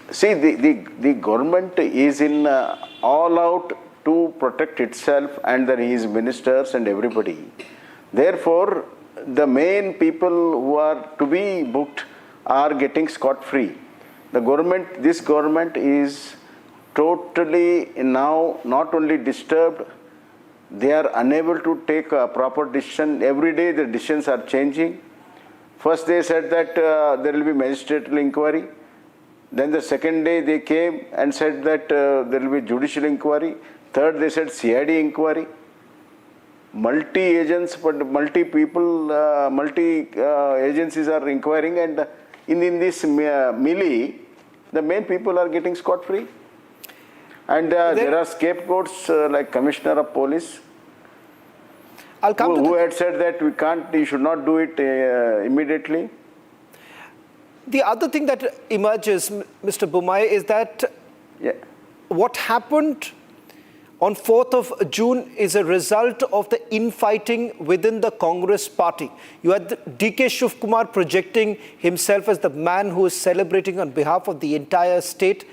See, the government is in all out to protect itself and his ministers and everybody. Therefore, the main people who are to be booked are getting scot-free. This government is totally now not only disturbed, they are unable to take a proper decision. Every day the decisions are changing. First they said that there will be magistratal inquiry. Then the second day they came and said that there will be judicial inquiry. Third, they said CID inquiry. Multi-agents, but multi-people, multi-agencies are inquiring, and in this melee, the main people are getting scot-free. And there are scapegoats like Commissioner of Police, who had said that you should not do it immediately. The other thing that emerges, Mr. Bommai, is that what happened on 4th of June is a result of the infighting within the Congress party. You had DK Shiv Kumar projecting himself as the man who is celebrating on behalf of the entire state.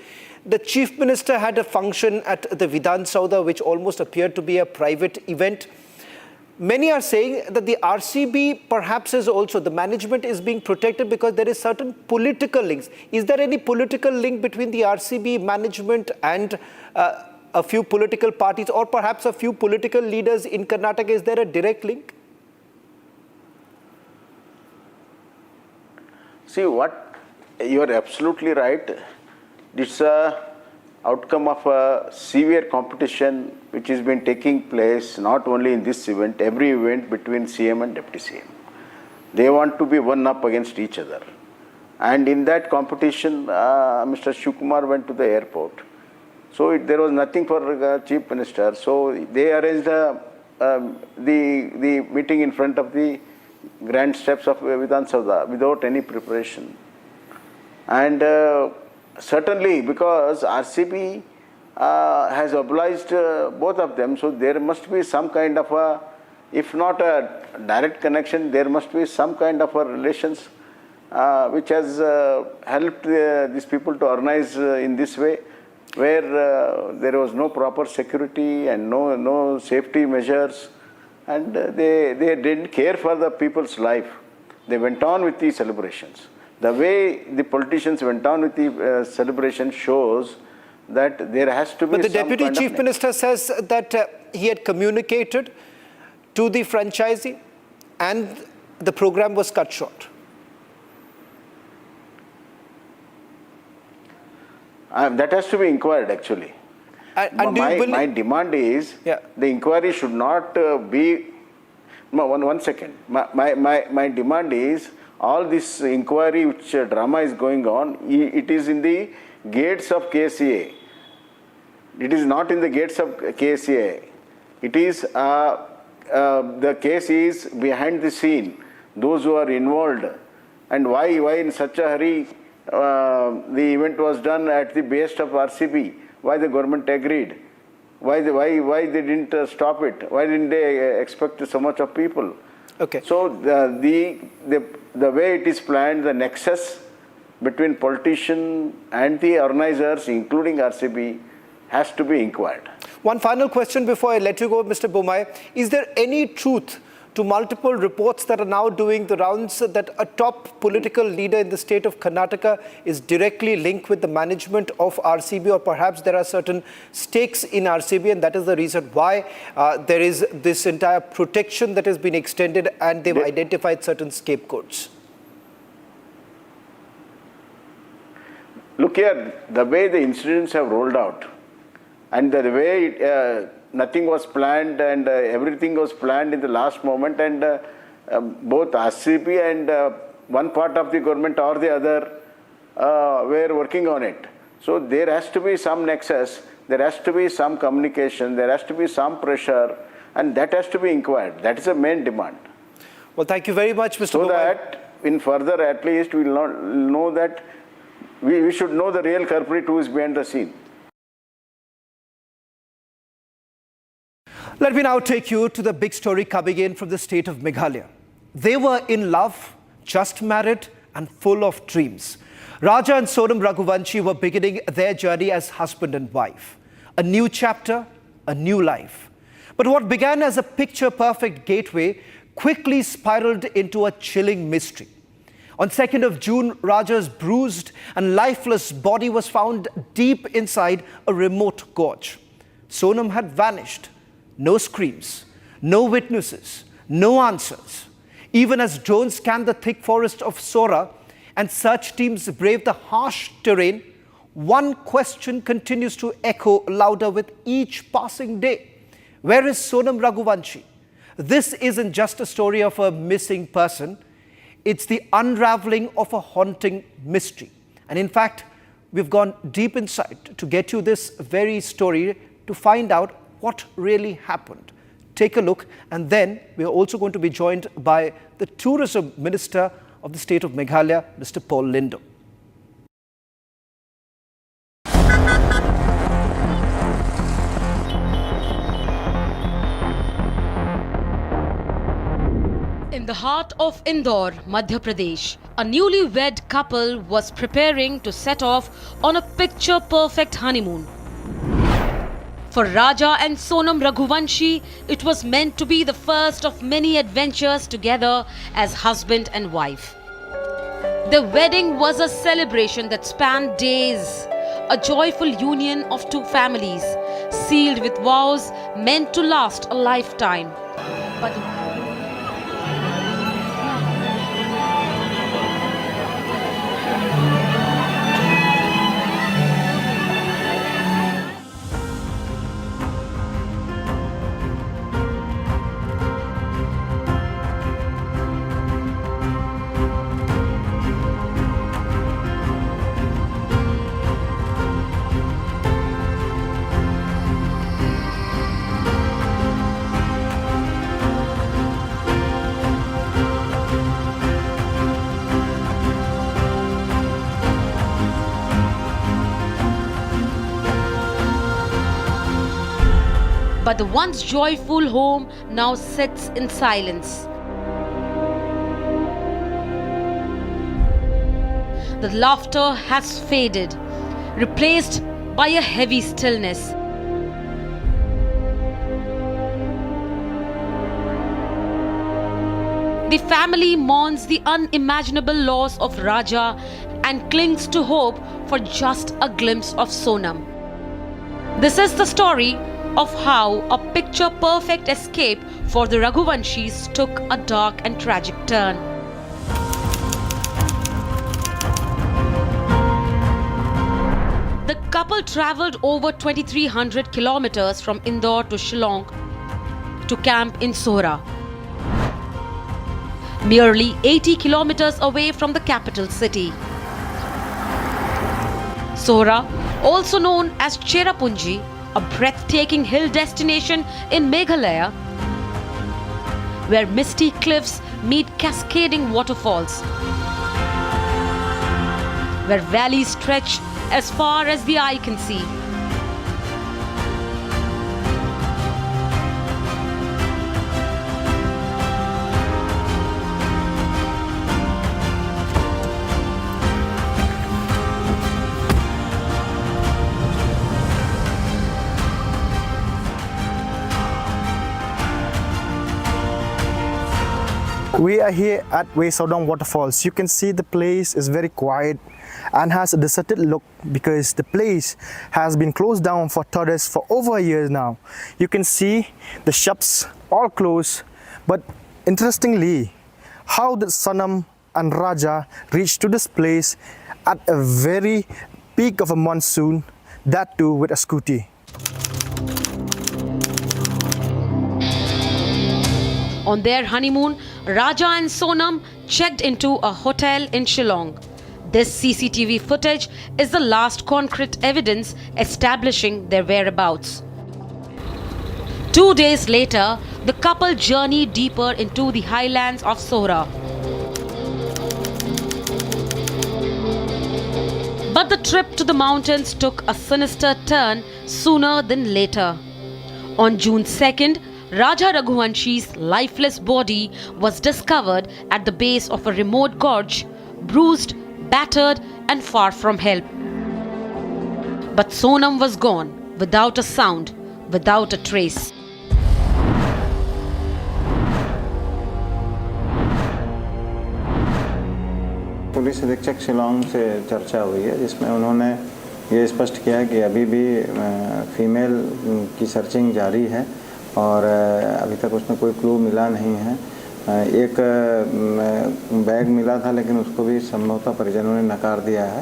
The Chief Minister had a function at the Vidhan Soudha, which almost appeared to be a private event. Many are saying that the RCB perhaps is also, the management is being protected because there is certain political links. Is there any political link between the RCB management and a few political parties, or perhaps a few political leaders in Karnataka? Is there a direct link? See, you are absolutely right. It's a outcome of a severe competition which has been taking place not only in this event, every event between CM and Deputy CM. They want to be one up against each other. And in that competition, Mr. Shiv Kumar went to the airport. So there was nothing for the Chief Minister. So they arranged the meeting in front of the grand steps of Vidhan Soudha without any preparation. And certainly because RCB has obliged both of them, so there must be some kind of a, if not a direct connection, there must be some kind of a relations which has helped these people to organize in this way, where there was no proper security and no safety measures, and they didn't care for the people's life. They went on with the celebrations. The way the politicians went on with the celebration shows that there has to be. But the Deputy Chief Minister says that he had communicated to the franchisee and the program was cut short. That has to be inquired actually. And my demand is the inquiry should not be. One second. My demand is all this inquiry which drama is going on, it is in the gates of KCA. It is not in the gates of KCA. It is the case is behind the scene. Those who are involved, and why in such a hurry the event was done at the behest of RCB. Why the government agreed? Why they didn't stop it? Why didn't they expect so much of people? Okay. So the way it is planned, the nexus between politician and the organizers, including RCB, has to be inquired. One final question before I let you go, Mr. Bommai. Is there any truth to multiple reports that are now doing the rounds that a top political leader in the state of Karnataka is directly linked with the management of RCB, or perhaps there are certain stakes in RCB, and that is the reason why there is this entire protection that has been extended and they've identified certain scapegoats? Look here, the way the incidents have rolled out and the way nothing was planned and everything was planned in the last moment, and both RCB and one part of the government or the other were working on it. So there has to be some nexus there has to be some communication, there has to be some pressure, and that has to be inquired. That is the main demand. Well, thank you very much, Mr. So Bhumai. that in further, at least, we will not know that we should know the real culprit who is behind the scene. Let me now take you to the big story coming in from the state of Meghalaya. They were in love, just married, and full of dreams. Raja and Sonam Raghuvanshi were beginning their journey as husband and wife. A new chapter, a new life. But what began as a picture-perfect gateway quickly spiraled into a chilling mystery. On 2nd of June, Raja's bruised and lifeless body was found deep inside a remote gorge. Sonam had vanished. No screams, no witnesses, no answers. Even as drones scanned the thick forest of Sora and search teams braved the harsh terrain, one question continues to echo louder with each passing day. Where is Sonam Raghuvanshi? This isn't just a story of a missing person. It's the unraveling of a haunting mystery. And in fact, we've gone deep inside to get you this very story to find out what really happened. Take a look, and then we are also going to be joined by the Tourism Minister of the state of Meghalaya, Mr. Paul Lindo. In the heart of Indore, Madhya Pradesh, a newlywed couple was preparing to set off on a picture-perfect honeymoon. For Raja and Sonam Raghuvanshi, it was meant to be the first of many adventures together as husband and wife. The wedding was a celebration that spanned days, a joyful union of two families, sealed with vows meant to last a lifetime. But the once joyful home now sits in silence. The laughter has faded, replaced by a heavy stillness. The family mourns the unimaginable loss of Raja and clings to hope for just a glimpse of Sonam. This is the story of how a picture-perfect escape for the Raghuvanshis took a dark and tragic turn. The couple travelled over 2,300 kilometers from Indore to Shillong to camp in Sora, merely 80 kilometers away from the capital city. Sora, also known as Cherrapunji, a breathtaking hill destination in Meghalaya, where misty cliffs meet cascading waterfalls, where valleys stretch as far as the eye can see. We are here at Waysodong Waterfalls. You can see the place is very quiet and has a deserted look because the place has been closed down for tourists for over a year now. You can see the shops all closed, but interestingly, how did Sonam and Raja reach to this place at a very peak of a monsoon, that too with a scooty? On their honeymoon, Raja and Sonam checked into a hotel in Shillong. This CCTV footage is the last concrete evidence establishing their whereabouts. 2 days later, the couple journeyed deeper into the highlands of Sohra. But the trip to the mountains took a sinister turn sooner than later. On June 2nd, Raja Raghuvanshi's lifeless body was discovered at the base of a remote gorge, bruised, battered and far from help. But Sonam was gone, without a sound, without a trace. Police अधीक्षक शिलांग से चर्चा हुई है, जिसमें उन्होंने ये स्पष्ट किया कि अभी भी फीमेल की सर्चिंग जारी है और अभी तक उसमें कोई क्लू मिला नहीं है। एक बैग मिला था, लेकिन उसको भी संभवतः परिजनों ने नकार दिया है।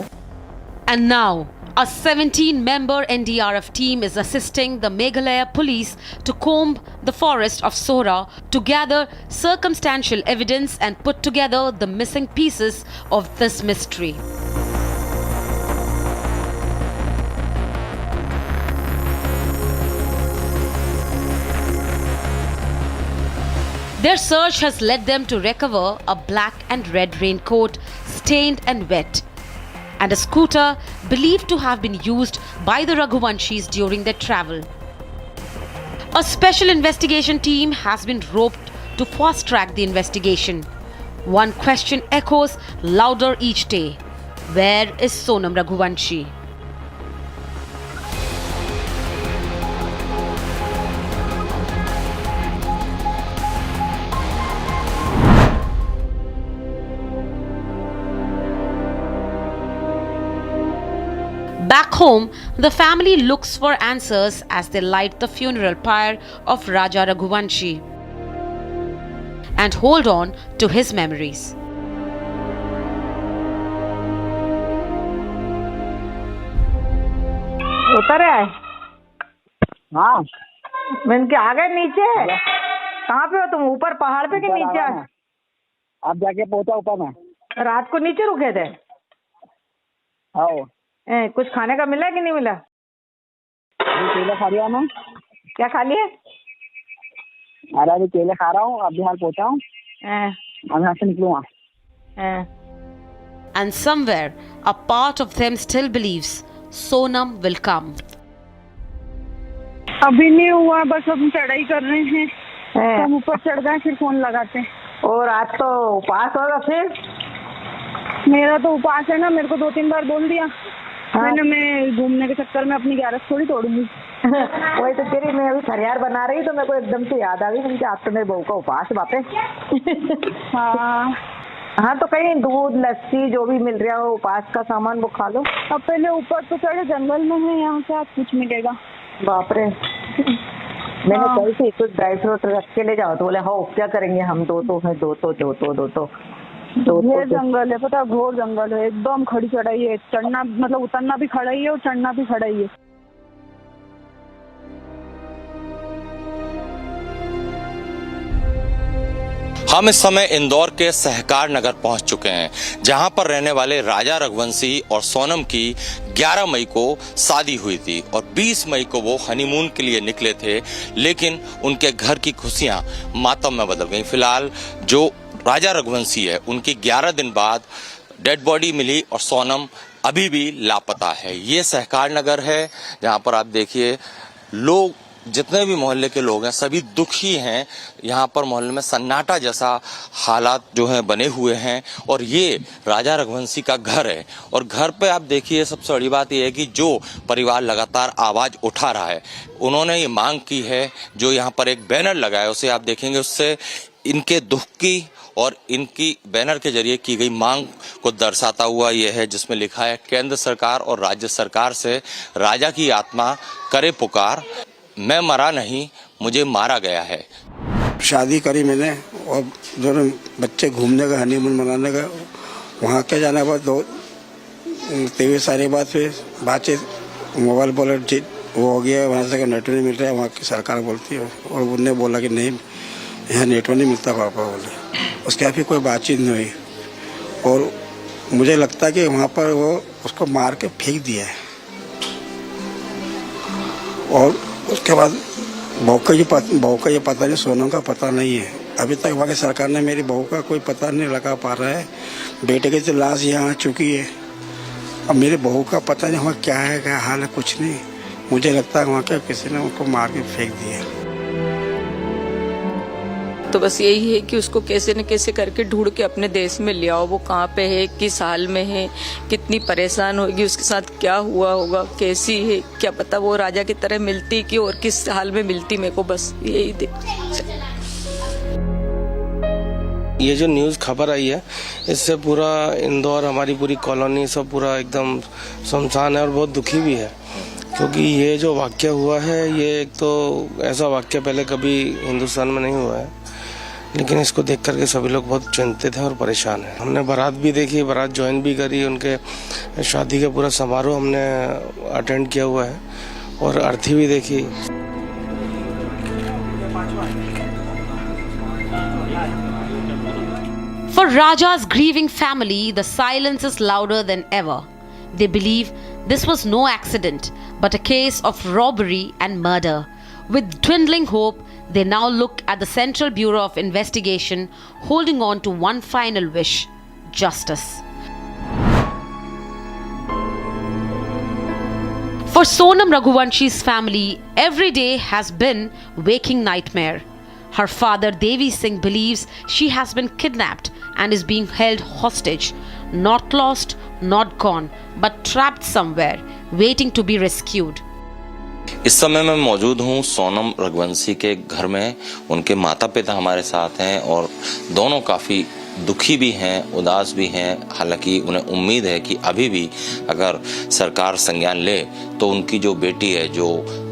And now, a 17-member NDRF team is assisting the Meghalaya police to comb the forest of Sohra to gather circumstantial evidence and put together the missing pieces of this mystery. Their search has led them to recover a black and red raincoat, stained and wet, and a scooter believed to have been used by the Raghuvanshis during their travel. A special investigation team has been roped to fast-track the investigation. One question echoes louder each day. Where is Sonam Raghuvanshi? Back home, the family looks for answers as they light the funeral pyre of Raja Raghuvanshi and hold on to his memories. उतर आए? हाँ, मैंने क्या आ गए नीचे? कहाँ पे हो तुम? ऊपर पहाड़ पे कि नीचे? अब जाके पहुंचा ऊपर में। रात को नीचे रुके थे? हाँ। कुछ खाने का मिला कि नहीं मिला? केले खा लिया मैं। क्या खा लिए? अरे अभी केले खा रहा हूँ, अभी हाल पहुंचा हूँ। अब यहाँ से निकलूंगा। And somewhere, a part of them still believes Sonam will come. अभी नहीं हुआ, बस हम चढ़ाई कर रहे हैं। हम ऊपर चढ़ गए, फिर फोन लगाते हैं। और आज तो उपास होगा फिर? मेरा तो उपास है ना, मेरे को 2-3 बार बोल दिया। मैंने मैं घूमने के चक्कर में अपनी ग्यारस थोड़ी तोड़ूंगी। वही तो तेरी, मैं अभी खरियार बना रही तो मेरे को एकदम से याद आ गई कि आज तो मेरे बहू का उपास बापे। हाँ तो कहीं दूध लस्सी जो भी मिल रहा हो उपास का सामान वो खा लो। अब पहले ऊपर तो चढ़े, जंगल में है, यहाँ से आज कुछ मिलेगा। बाप रे। मैंने कही थी कुछ ड्राई फ्रूट रख के ले जाओ, तो बोले हाँ क्या करेंगे हम, दो ये जंगल है, पता, घोर जंगल है, एकदम खड़ी चढ़ाई है। चढ़ना मतलब उतरना भी खड़ा ही है और चढ़ना भी खड़ा ही है। हम इस समय इंदौर के सहकार नगर पहुंच चुके हैं, जहां पर रहने वाले राजा रघुवंशी और सोनम की 11 मई को शादी हुई थी और 20 मई को वो हनीमून के लिए निकले थे, लेकिन उनके घर की खुशियां मातम में बदल गई। फिलहाल जो राजा रघुवंशी है, उनकी 11 दिन बाद डेड बॉडी मिली और सोनम अभी भी लापता है। ये सहकार नगर है, जहां पर आप देखिए लोग, जितने भी मोहल्ले के लोग हैं सभी दुखी हैं। यहाँ पर मोहल्ले में सन्नाटा जैसा हालात जो हैं बने हुए हैं और ये राजा रघुवंशी का घर है। और घर पे आप देखिए सबसे बड़ी बात यह है कि जो परिवार लगातार आवाज उठा रहा है, उन्होंने ये मांग की है, जो यहाँ पर एक बैनर लगा है उसे आप देखेंगे, उससे इनके दुख की और इनकी बैनर के जरिए की गई मांग को दर्शाता हुआ यह है, जिसमें लिखा है केंद्र सरकार और राज्य सरकार से राजा की आत्मा करे पुकार, मैं मरा नहीं मुझे मारा गया है। शादी करी मैंने और दोनों बच्चे घूमने गए, हनीमून मनाने गए। वहाँ के जाने के बाद 23 साल बाद फिर बातचीत मोबाइल बोले वो हो गया, वहाँ से नेटवर्क नहीं मिल रहा है, वहाँ की सरकार बोलती है। और उनने बोला कि नहीं यहाँ नेटवर्क नहीं मिलता पापा बोले। उसके बाद फिर कोई बातचीत नहीं हुई और मुझे लगता है कि वहाँ पर वो उसको मार के फेंक दिया है। और उसके बाद बहू का ये पता नहीं, सोनम का पता नहीं है। अभी तक वहाँ की सरकार ने मेरी बहू का कोई पता नहीं लगा पा रहा है। बेटे की तो लाश यहाँ आ चुकी है, अब मेरे बहू का पता नहीं वहाँ क्या है, क्या हाल है, कुछ नहीं। मुझे लगता है वहाँ के किसी ने उनको मार के फेंक दिया। तो बस यही है कि उसको कैसे न कैसे करके ढूंढ के अपने देश में ले आओ। वो कहाँ पे है, किस हाल में है, कितनी परेशान होगी, उसके साथ क्या हुआ होगा, कैसी है, क्या पता वो राजा की तरह मिलती कि और किस हाल में मिलती। मेरे को बस यही ये जो न्यूज़ खबर आई है, इससे पूरा इंदौर, हमारी पूरी कॉलोनी सब पूरा एकदम सुनसान है और बहुत दुखी भी है, क्योंकि ये जो वाक़या हुआ है, ये एक तो ऐसा वाक़या पहले कभी हिंदुस्तान में नहीं हुआ है। लेकिन इसको देख करके सभी लोग बहुत चिंतित हैं और परेशान हैं। हमने बारात भी देखी, बारात ज्वाइन भी करी, उनके शादी का पूरा समारोह हमने अटेंड किया हुआ है और अर्थी भी देखी। For Raja's grieving family, the silence is louder than ever. They believe this was no accident, but a case of robbery and murder. With dwindling hope, they now look at the Central Bureau of Investigation, holding on to one final wish: justice. For Sonam Raghuvanshi's family, every day has been waking nightmare. Her father Devi Singh believes she has been kidnapped and is being held hostage, not lost, not gone, but trapped somewhere, waiting to be rescued. इस समय मैं मौजूद हूँ सोनम रघुवंशी के घर में। उनके माता पिता हमारे साथ हैं और दोनों काफ़ी दुखी भी हैं, उदास भी हैं। हालांकि उन्हें उम्मीद है कि अभी भी अगर सरकार संज्ञान ले तो उनकी जो बेटी है, जो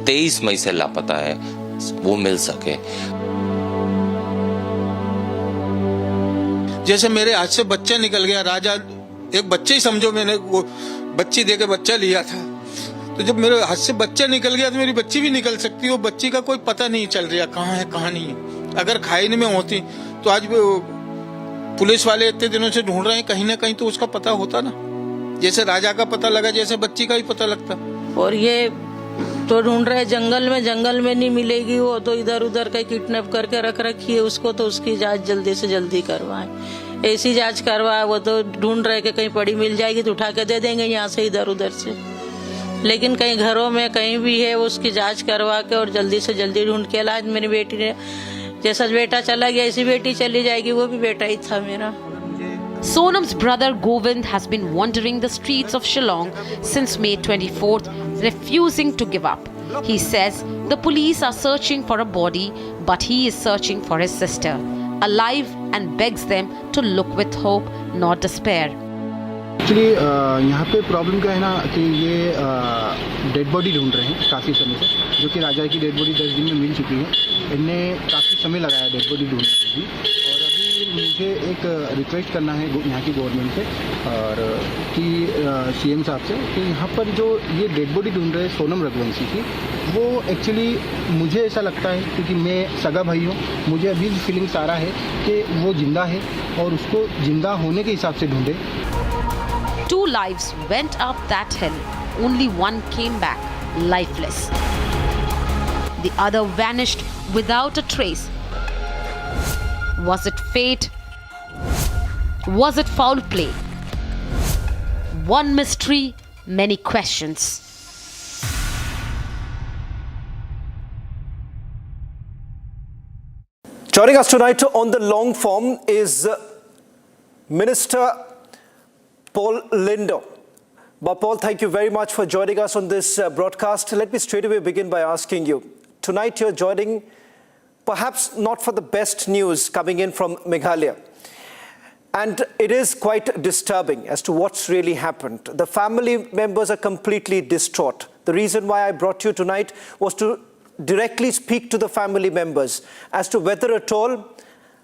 23 मई से लापता है, वो मिल सके। जैसे मेरे हाथ से बच्चा निकल गया, राजा एक बच्चे ही समझो, मैंने वो बच्ची देके बच्चा लिया था, तो जब मेरे हाथ से बच्चा निकल गया तो मेरी बच्ची भी निकल सकती है। वो बच्ची का कोई पता नहीं चल रहा कहाँ है कहाँ नहीं है। अगर खाईन में होती तो आज पुलिस वाले इतने दिनों से ढूंढ रहे हैं, कहीं ना कहीं तो उसका पता होता ना। जैसे राजा का पता लगा, जैसे बच्ची का भी पता लगता। और ये तो ढूंढ रहे जंगल में नहीं मिलेगी, वो तो इधर उधर का किडनैप करके रख रखी है उसको, तो उसकी जांच जल्दी से जल्दी करवाएं। ऐसी जांच करवाए, वो तो ढूंढ रहे कि कहीं पड़ी मिल जाएगी तो उठा के दे देंगे यहाँ से इधर उधर से। लेकिन कहीं घरों में कहीं भी है, उसकी जांच करवा के और जल्दी से जल्दी ढूंढ के लाए। मेरी बेटी ने, जैसा बेटा चला गया ऐसी बेटी चली जाएगी, वो भी बेटा ही था मेरा। Sonam's brother Govind has been wandering the streets of Shillong since May 24th, refusing to give up. He says the police are searching for a body, but he is searching for his sister, alive, and begs them to look with hope, not despair. Actually यहाँ पे problem क्या है ना कि ये dead body ढूंढ रहे हैं काफ़ी समय से, जो कि राजा की डेड बॉडी 10 दिन में मिल चुकी है। इनने काफ़ी समय लगाया डेड बॉडी ढूंढने में भी, और अभी मुझे एक रिक्वेस्ट करना है यहाँ की गवर्नमेंट से और कि सीएम साहब से कि यहाँ पर जो ये डेड बॉडी ढूंढ रहे हैं सोनम रघुवंशी की, वो एक्चुअली मुझे ऐसा लगता है, क्योंकि मैं सगा भाई हूँ, मुझे अभी भी फीलिंग्स आ रहा है कि वो जिंदा है और उसको जिंदा होने के हिसाब से ढूंढे। 2 lives went up that hill. Only one came back lifeless. The other vanished without a trace. Was it fate? Was it foul play? One mystery, many questions. Joining us tonight on the long form is Minister Paul Lindo. But Paul, thank you very much for joining us on this broadcast. Let me straight away begin by asking you, tonight you're joining perhaps not for the best news coming in from Meghalaya. And it is quite disturbing as to what's really happened. The family members are completely distraught. The reason why I brought you tonight was to directly speak to the family members as to whether at all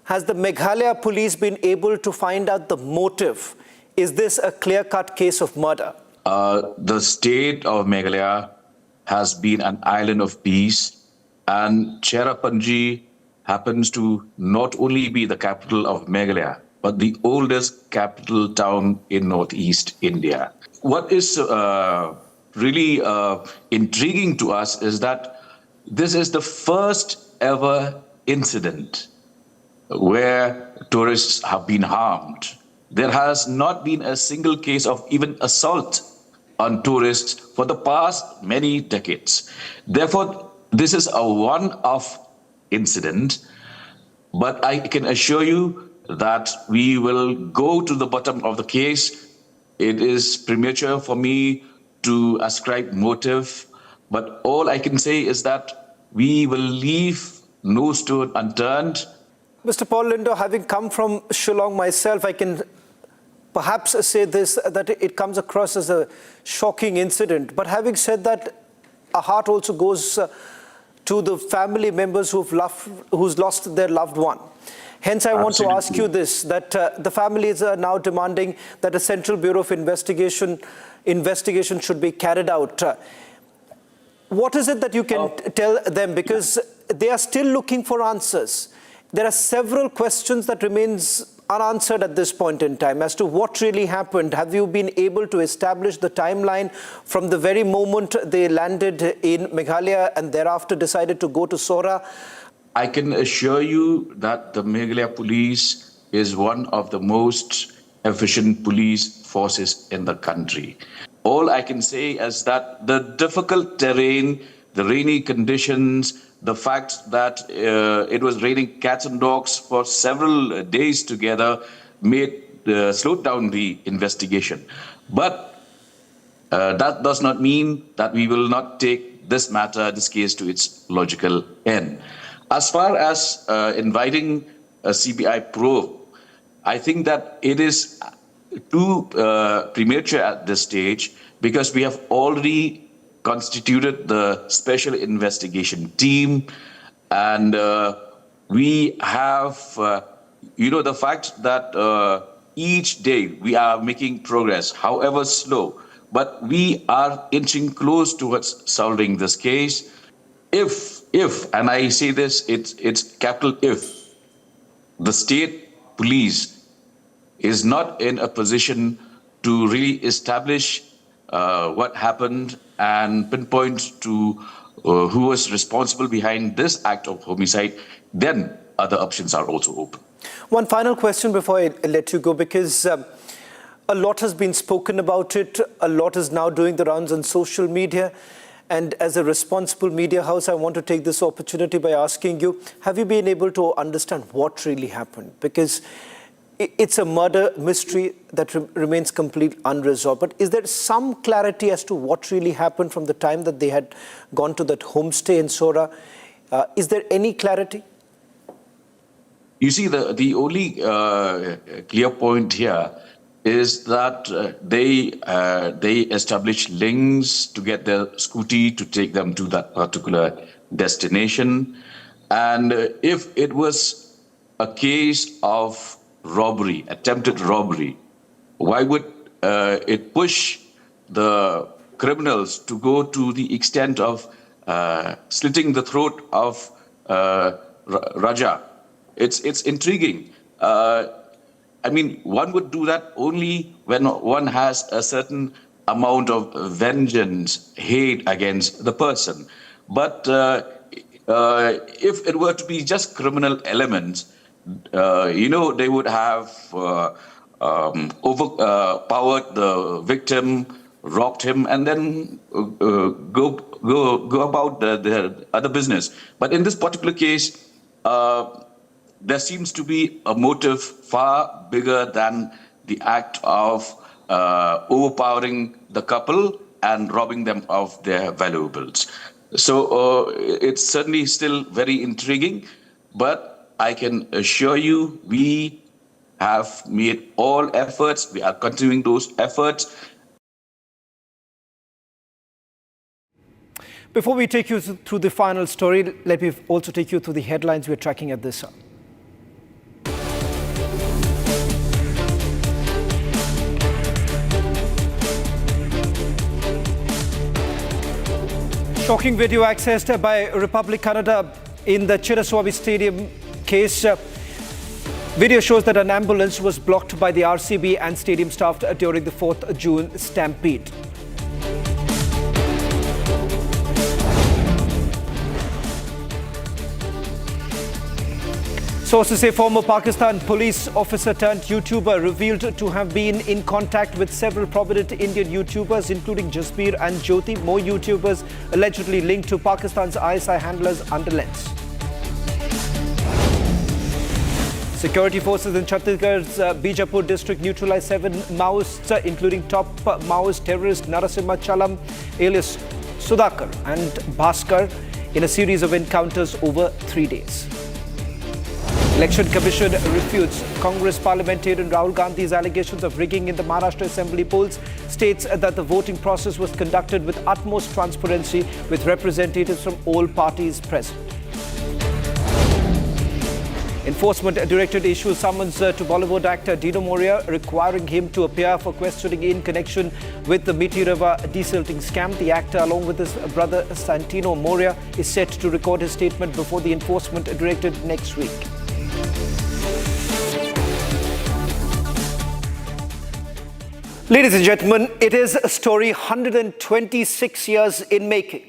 has the Meghalaya police been able to find out the motive. Is this a clear-cut case of murder? The state of Meghalaya has been an island of peace, and Cherrapunji happens to not only be the capital of Meghalaya, but the oldest capital town in Northeast India. What is really intriguing to us is that this is the first ever incident where tourists have been harmed. There has not been a single case of even assault on tourists for the past many decades. Therefore, this is a one-off incident, but I can assure you that we will go to the bottom of the case. It is premature for me to ascribe motive, but all I can say is that we will leave no stone unturned. Mr. Paul Lindo, having come from Shillong myself, I can perhaps say this, that it comes across as a shocking incident. But having said that, our heart also goes to the family members who's lost their loved one. Hence, I want to ask you this, that the families are now demanding that a Central Bureau of Investigation should be carried out. What is it that you can tell them? Because they are still looking for answers. There are several questions that remains unanswered at this point in time as to what really happened. Have you been able to establish the timeline from the very moment they landed in Meghalaya and thereafter decided to go to Sora? I can assure you that the Meghalaya police is one of the most efficient police forces in the country. All I can say is that the difficult terrain, the rainy conditions, the fact that it was raining cats and dogs for several days together slowed down the investigation. But that does not mean that we will not take this case to its logical end. As far as inviting a CBI probe, I think that it is too premature at this stage because we have already constituted the special investigation team, and we have, the fact that each day we are making progress, however slow, but we are inching close towards solving this case. If, and I say this, it's capital if, the state police is not in a position to really establish what happened and pinpoint to who was responsible behind this act of homicide, then other options are also open. One final question before I let you go, because a lot has been spoken about it. A lot is now doing the rounds on social media. And as a responsible media house, I want to take this opportunity by asking you, have you been able to understand what really happened? Because it's a murder mystery that remains completely unresolved. But is there some clarity as to what really happened from the time that they had gone to that homestay in Sora? Is there any clarity? You see, the only clear point here is that they establish links to get their scooty to take them to that particular destination. And if it was a case of robbery, attempted robbery, why would it push the criminals to go to the extent of slitting the throat of Raja? It's intriguing. I mean, one would do that only when one has a certain amount of vengeance, hate against the person. But if it were to be just criminal elements, they would have overpowered the victim, robbed him, and then go about their other business. But in this particular case, there seems to be a motive far bigger than the act of overpowering the couple and robbing them of their valuables. So it's certainly still very intriguing, but I can assure you we have made all efforts. We are continuing those efforts. Before we take you through the final story, let me also take you through the headlines we're tracking at this hour. Shocking video accessed by Republic Canada in the Chiraswamy Stadium case. Video shows that an ambulance was blocked by the RCB and stadium staff during the 4th June stampede. Sources say former Pakistan police officer turned YouTuber revealed to have been in contact with several prominent Indian YouTubers, including Jasbir and Jyoti. More YouTubers allegedly linked to Pakistan's ISI handlers under lens. Security forces in Chhattisgarh's Bijapur district neutralized 7 Maoists, including top Maoist terrorist Narasimha Chalam, alias Sudhakar, and Bhaskar, in a series of encounters over 3 days. Election Commission refutes Congress parliamentarian Rahul Gandhi's allegations of rigging in the Maharashtra Assembly polls, states that the voting process was conducted with utmost transparency with representatives from all parties present. Enforcement Directorate issues summons to Bollywood actor Dino Moria, requiring him to appear for questioning in connection with the Methi River desilting scam. The actor, along with his brother Santino Moria, is set to record his statement before the Enforcement Directorate next week. Ladies and gentlemen, it is a story 126 years in making.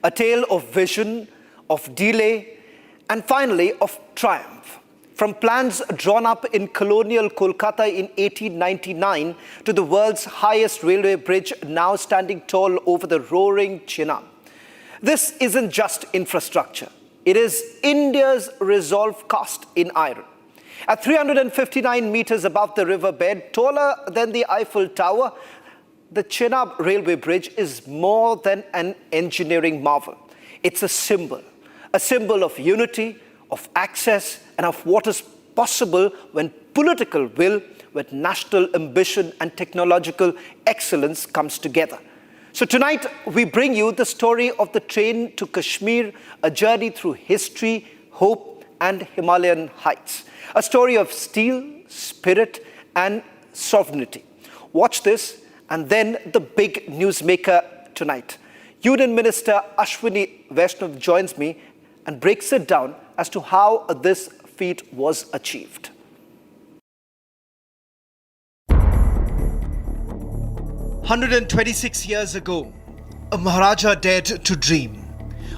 A tale of vision, of delay, and finally of triumph. From plans drawn up in colonial Kolkata in 1899 to the world's highest railway bridge now standing tall over the roaring Chenab. This isn't just infrastructure. It is India's resolve cast in iron. At 359 meters above the riverbed, taller than the Eiffel Tower, the Chenab railway bridge is more than an engineering marvel. It's a symbol of unity, of access, and of what is possible when political will, with national ambition and technological excellence comes together. So tonight, we bring you the story of the train to Kashmir, a journey through history, hope, and Himalayan heights. A story of steel, spirit, and sovereignty. Watch this, and then the big newsmaker tonight. Union Minister Ashwini Vaishnav joins me and breaks it down as to how this feat was achieved. "126 years ago, a Maharaja dared to dream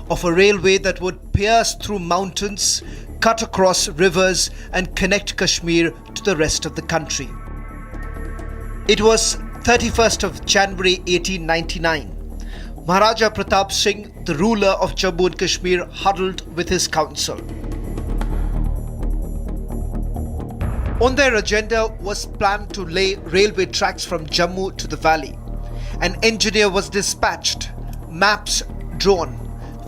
of a railway that would pierce through mountains, cut across rivers, and connect Kashmir to the rest of the country. It was 31st of January 1899. Maharaja Pratap Singh, the ruler of Jammu and Kashmir, huddled with his council. On their agenda was planned to lay railway tracks from Jammu to the valley. An engineer was dispatched, maps drawn,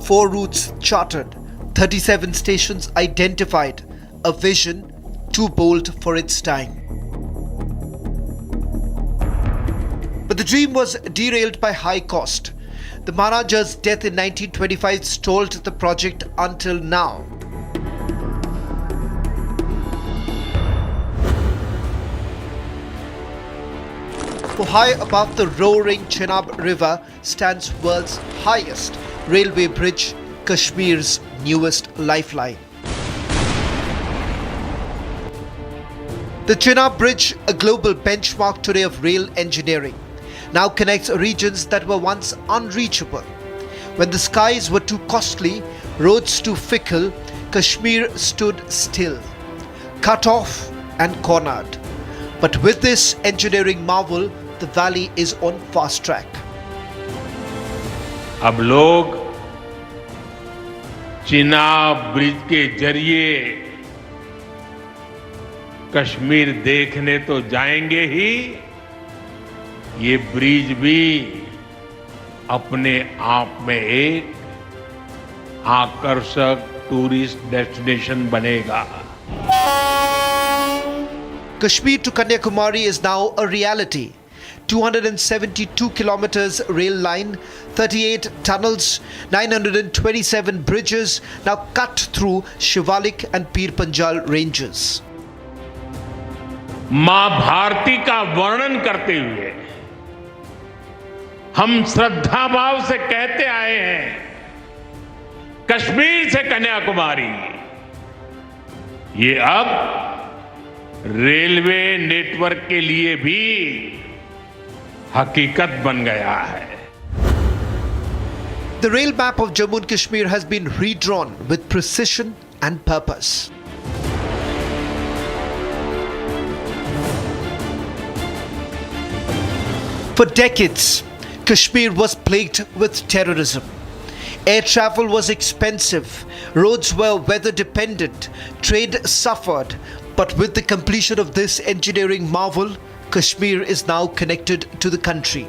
4 routes charted, 37 stations identified, a vision too bold for its time. But the dream was derailed by high cost. The Maharaja's death in 1925 stalled the project until now. For high above the roaring Chenab River stands world's highest railway bridge, Kashmir's newest lifeline. The Chenab Bridge, a global benchmark today of rail engineering, now connects regions that were once unreachable. When the skies were too costly, roads too fickle, Kashmir stood still, cut off and cornered. But with this engineering marvel, the valley is on fast track. अब लोग Chenab bridge के जरिए कश्मीर देखने तो जाएंगे ही, ये bridge भी अपने आप में एक आकर्षक टूरिस्ट डेस्टिनेशन बनेगा. Kashmir to Kanyakumari is now a reality. 272 kilometers rail line, 38 tunnels, 927 bridges now cut through Shivalik and Pir Panjal ranges. मां भारती का वर्णन करते हुए हम श्रद्धा भाव से कहते आए हैं, कश्मीर से कन्याकुमारी, ये अब रेलवे नेटवर्क के लिए भी हकीकत बन गया है। The rail map of Jammu and Kashmir has been redrawn with precision and purpose. For decades, Kashmir was plagued with terrorism. Air travel was expensive, roads were weather dependent, trade suffered. But with the completion of this engineering marvel, Kashmir is now connected to the country.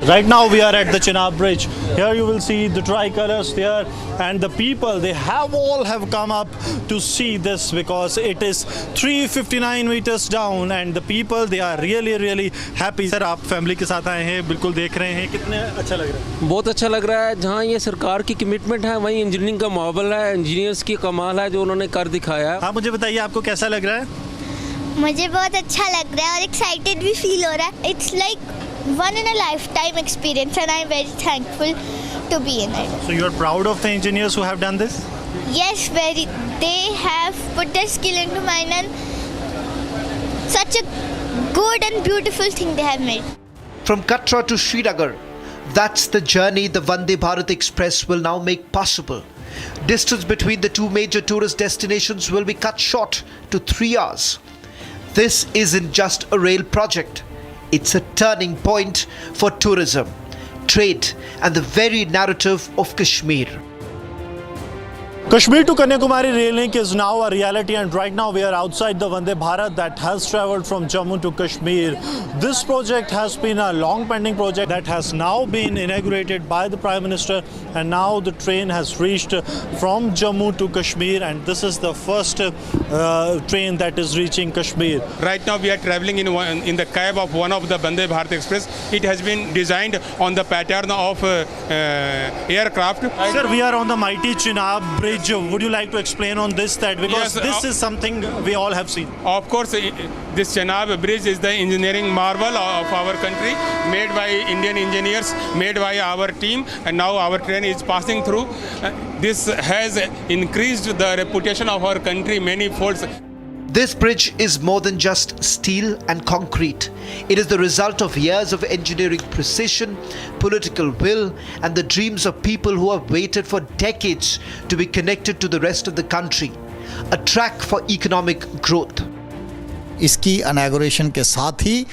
Right now we are at the Chenab Bridge. Here you will see the tricolors there, and the people, they all have come up to see this because it is 359 meters down, and the people, they are really happy. Sir, आप family के साथ आए हैं, बिल्कुल देख रहे हैं, कितने अच्छा लग रहा है? बहुत अच्छा लग रहा है। जहाँ ये सरकार की कमिटमेंट है वहीं इंजीनियरिंग का मावल है, इंजीनियर्स की कमाल है जो उन्होंने कर दिखाया है। हाँ, मुझे बताइए आपको कैसा लग रहा है? मुझे बहुत अच्छा लग रहा है और एक्साइटेड भी फील हो रहा है। It's like one in a lifetime experience and I'm very thankful to be in it. So you're proud of the engineers who have done this? Yes, very. They have put their skill into mine and such a good and beautiful thing they have made. From Katra to Srinagar, that's the journey the Vande Bharat Express will now make possible. Distance between the two major tourist destinations will be cut short to 3 hours. This isn't just a rail project. It's a turning point for tourism, trade, and the very narrative of Kashmir. Kashmir to Kanyakumari rail link is now a reality, and right now we are outside the Vande Bharat that has travelled from Jammu to Kashmir. This project has been a long pending project that has now been inaugurated by the Prime Minister, and now the train has reached from Jammu to Kashmir, and this is the first train that is reaching Kashmir. Right now we are travelling in the cab of one of the Vande Bharat Express. It has been designed on the pattern of aircraft. Sir, we are on the mighty Chenab Bridge. Would you like to explain on this, that because yes, this is something we all have seen? Of course, this Chenab Bridge is the engineering marvel of our country, made by Indian engineers, made by our team, and now our train is passing through. This has increased the reputation of our country many folds. This bridge is more than just steel and concrete. It is the result of years of engineering precision, political will, and the dreams of people who have waited for decades to be connected to the rest of the country. A track for economic growth. इसकी inauguration के साथ ही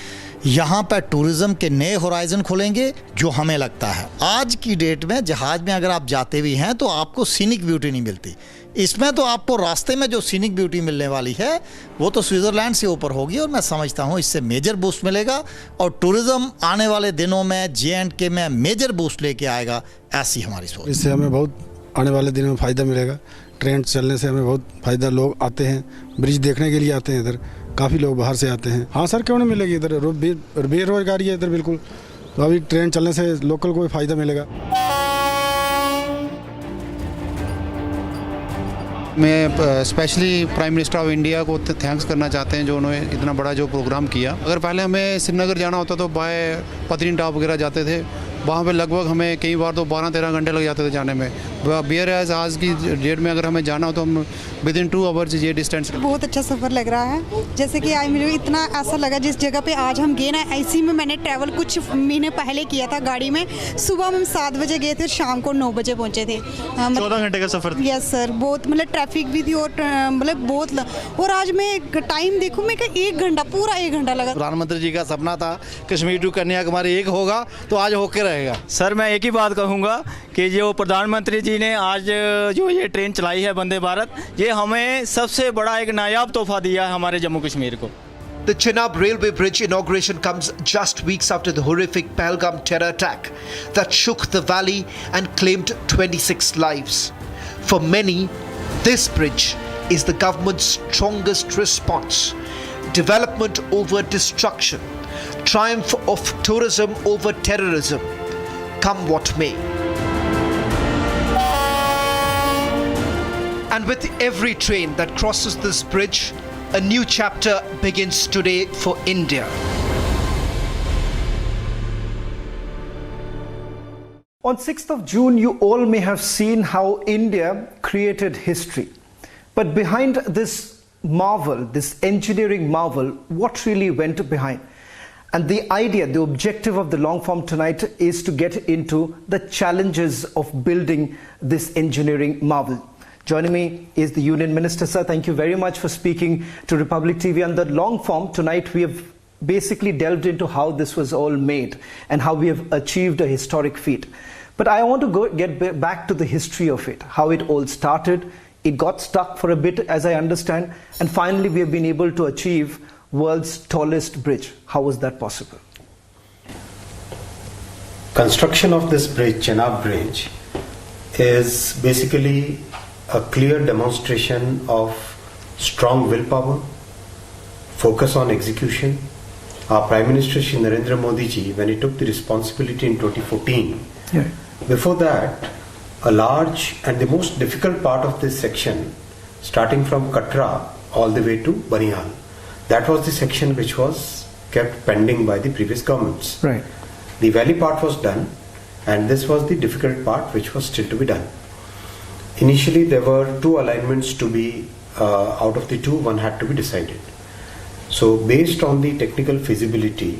यहाँ पर tourism के नए horizon खुलेंगे, जो हमें लगता है आज की डेट में जहाज में अगर आप जाते भी हैं तो आपको सीनिक ब्यूटी नहीं मिलती। इसमें तो आपको रास्ते में जो सीनिक ब्यूटी मिलने वाली है वो तो स्विट्जरलैंड से ऊपर होगी, और मैं समझता हूँ इससे मेजर बूस्ट मिलेगा और टूरिज्म आने वाले दिनों में J&K में मेजर बूस्ट लेके आएगा, ऐसी हमारी सोच। इससे हमें बहुत आने वाले दिनों में फ़ायदा मिलेगा। ट्रेन चलने से हमें बहुत फ़ायदा, लोग आते हैं ब्रिज देखने के लिए आते हैं, इधर काफ़ी लोग बाहर से आते हैं। हाँ सर, क्यों नहीं मिलेगी, इधर बेरोजगारी है इधर बिल्कुल, तो अभी ट्रेन चलने से लोकल को भी फ़ायदा मिलेगा। मैं specially prime minister of India को थैंक्स करना चाहते हैं जो उन्होंने इतना बड़ा जो प्रोग्राम किया। अगर पहले हमें श्रीनगर जाना होता तो बाय पत्नीटॉप वगैरह जाते थे, वहाँ पे लगभग हमें कई बार तो 12-13 घंटे लग जाते थे जाने में। बियर एज आज की डेट में अगर हमें जाना हो तो हम विद इन 2 आवर्स ये डिस्टेंस। बहुत अच्छा सफ़र लग रहा है, जैसे कि आज मुझे इतना ऐसा लगा जिस जगह पे आज हम गए ना, ऐसी में मैंने ट्रैवल कुछ महीने पहले किया था गाड़ी में। सुबह हम 7 बजे गए थे, शाम को 9 बजे पहुँचे थे। 14 घंटे का सफ़र। यस सर, बहुत मतलब ट्रैफिक भी थी और मतलब बहुत। और आज मैं टाइम देखूँ, मैं 1 घंटा, पूरा 1 घंटा लगा। प्रधानमंत्री जी का सपना था कश्मीर टू कन्याकुमारी एक होगा, तो आज होके रहेगा। सर मैं एक ही बात कहूँगा कि जो प्रधानमंत्री जी ने आज जो ये ट्रेन चलाई है वंदे भारत, ये हमें सबसे बड़ा एक नायाब तोहफा दिया है हमारे जम्मू कश्मीर को। The Chenab Railway Bridge inauguration comes just weeks after the horrific Pahalgam terror attack that shook the valley and claimed 26 lives. For many, this bridge is the government's strongest response. Development over destruction, triumph of tourism over terrorism, come what may. And with every train that crosses this bridge, a new chapter begins today for India. On 6th of June, you all may have seen how India created history. But behind this marvel, this engineering marvel, what really went behind. And the idea, the objective of the long form tonight is to get into the challenges of building this engineering marvel. Joining me is the Union Minister. Sir, thank you very much for speaking to Republic TV. On the long form tonight, we have basically delved into how this was all made and how we have achieved a historic feat. But I want to get back to the history of it, how it all started. It got stuck for a bit, as I understand, and finally we have been able to achieve world's tallest bridge. How was that possible? Construction of this bridge, Chenab Bridge, is basically a clear demonstration of strong willpower, focus on execution. Our Prime Minister Shri Narendra Modi ji, when he took the responsibility in 2014, before that, a large and the most difficult part of this section, starting from Katra all the way to Banihal, that was the section which was kept pending by the previous governments. Right. The valley part was done, and this was the difficult part which was still to be done. Initially, there were two alignments to be, out of the two, one had to be decided. So, based on the technical feasibility,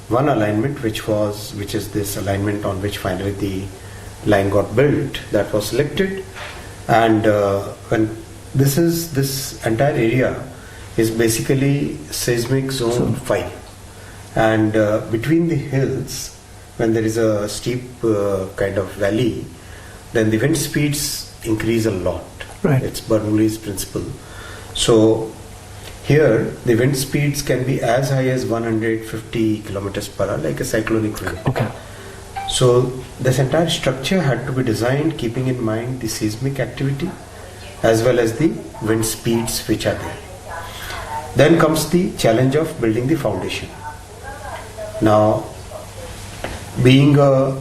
one alignment which is this alignment on which finally the line got built, that was selected. And when this entire area is basically seismic zone 5, and between the hills, when there is a steep kind of valley, then the wind speeds increase a lot. Right. It's Bernoulli's principle. So here the wind speeds can be as high as 150 kilometers per hour, like a cyclonic wind. Okay. So this entire structure had to be designed keeping in mind the seismic activity as well as the wind speeds which are there. Then comes the challenge of building the foundation. Now, being a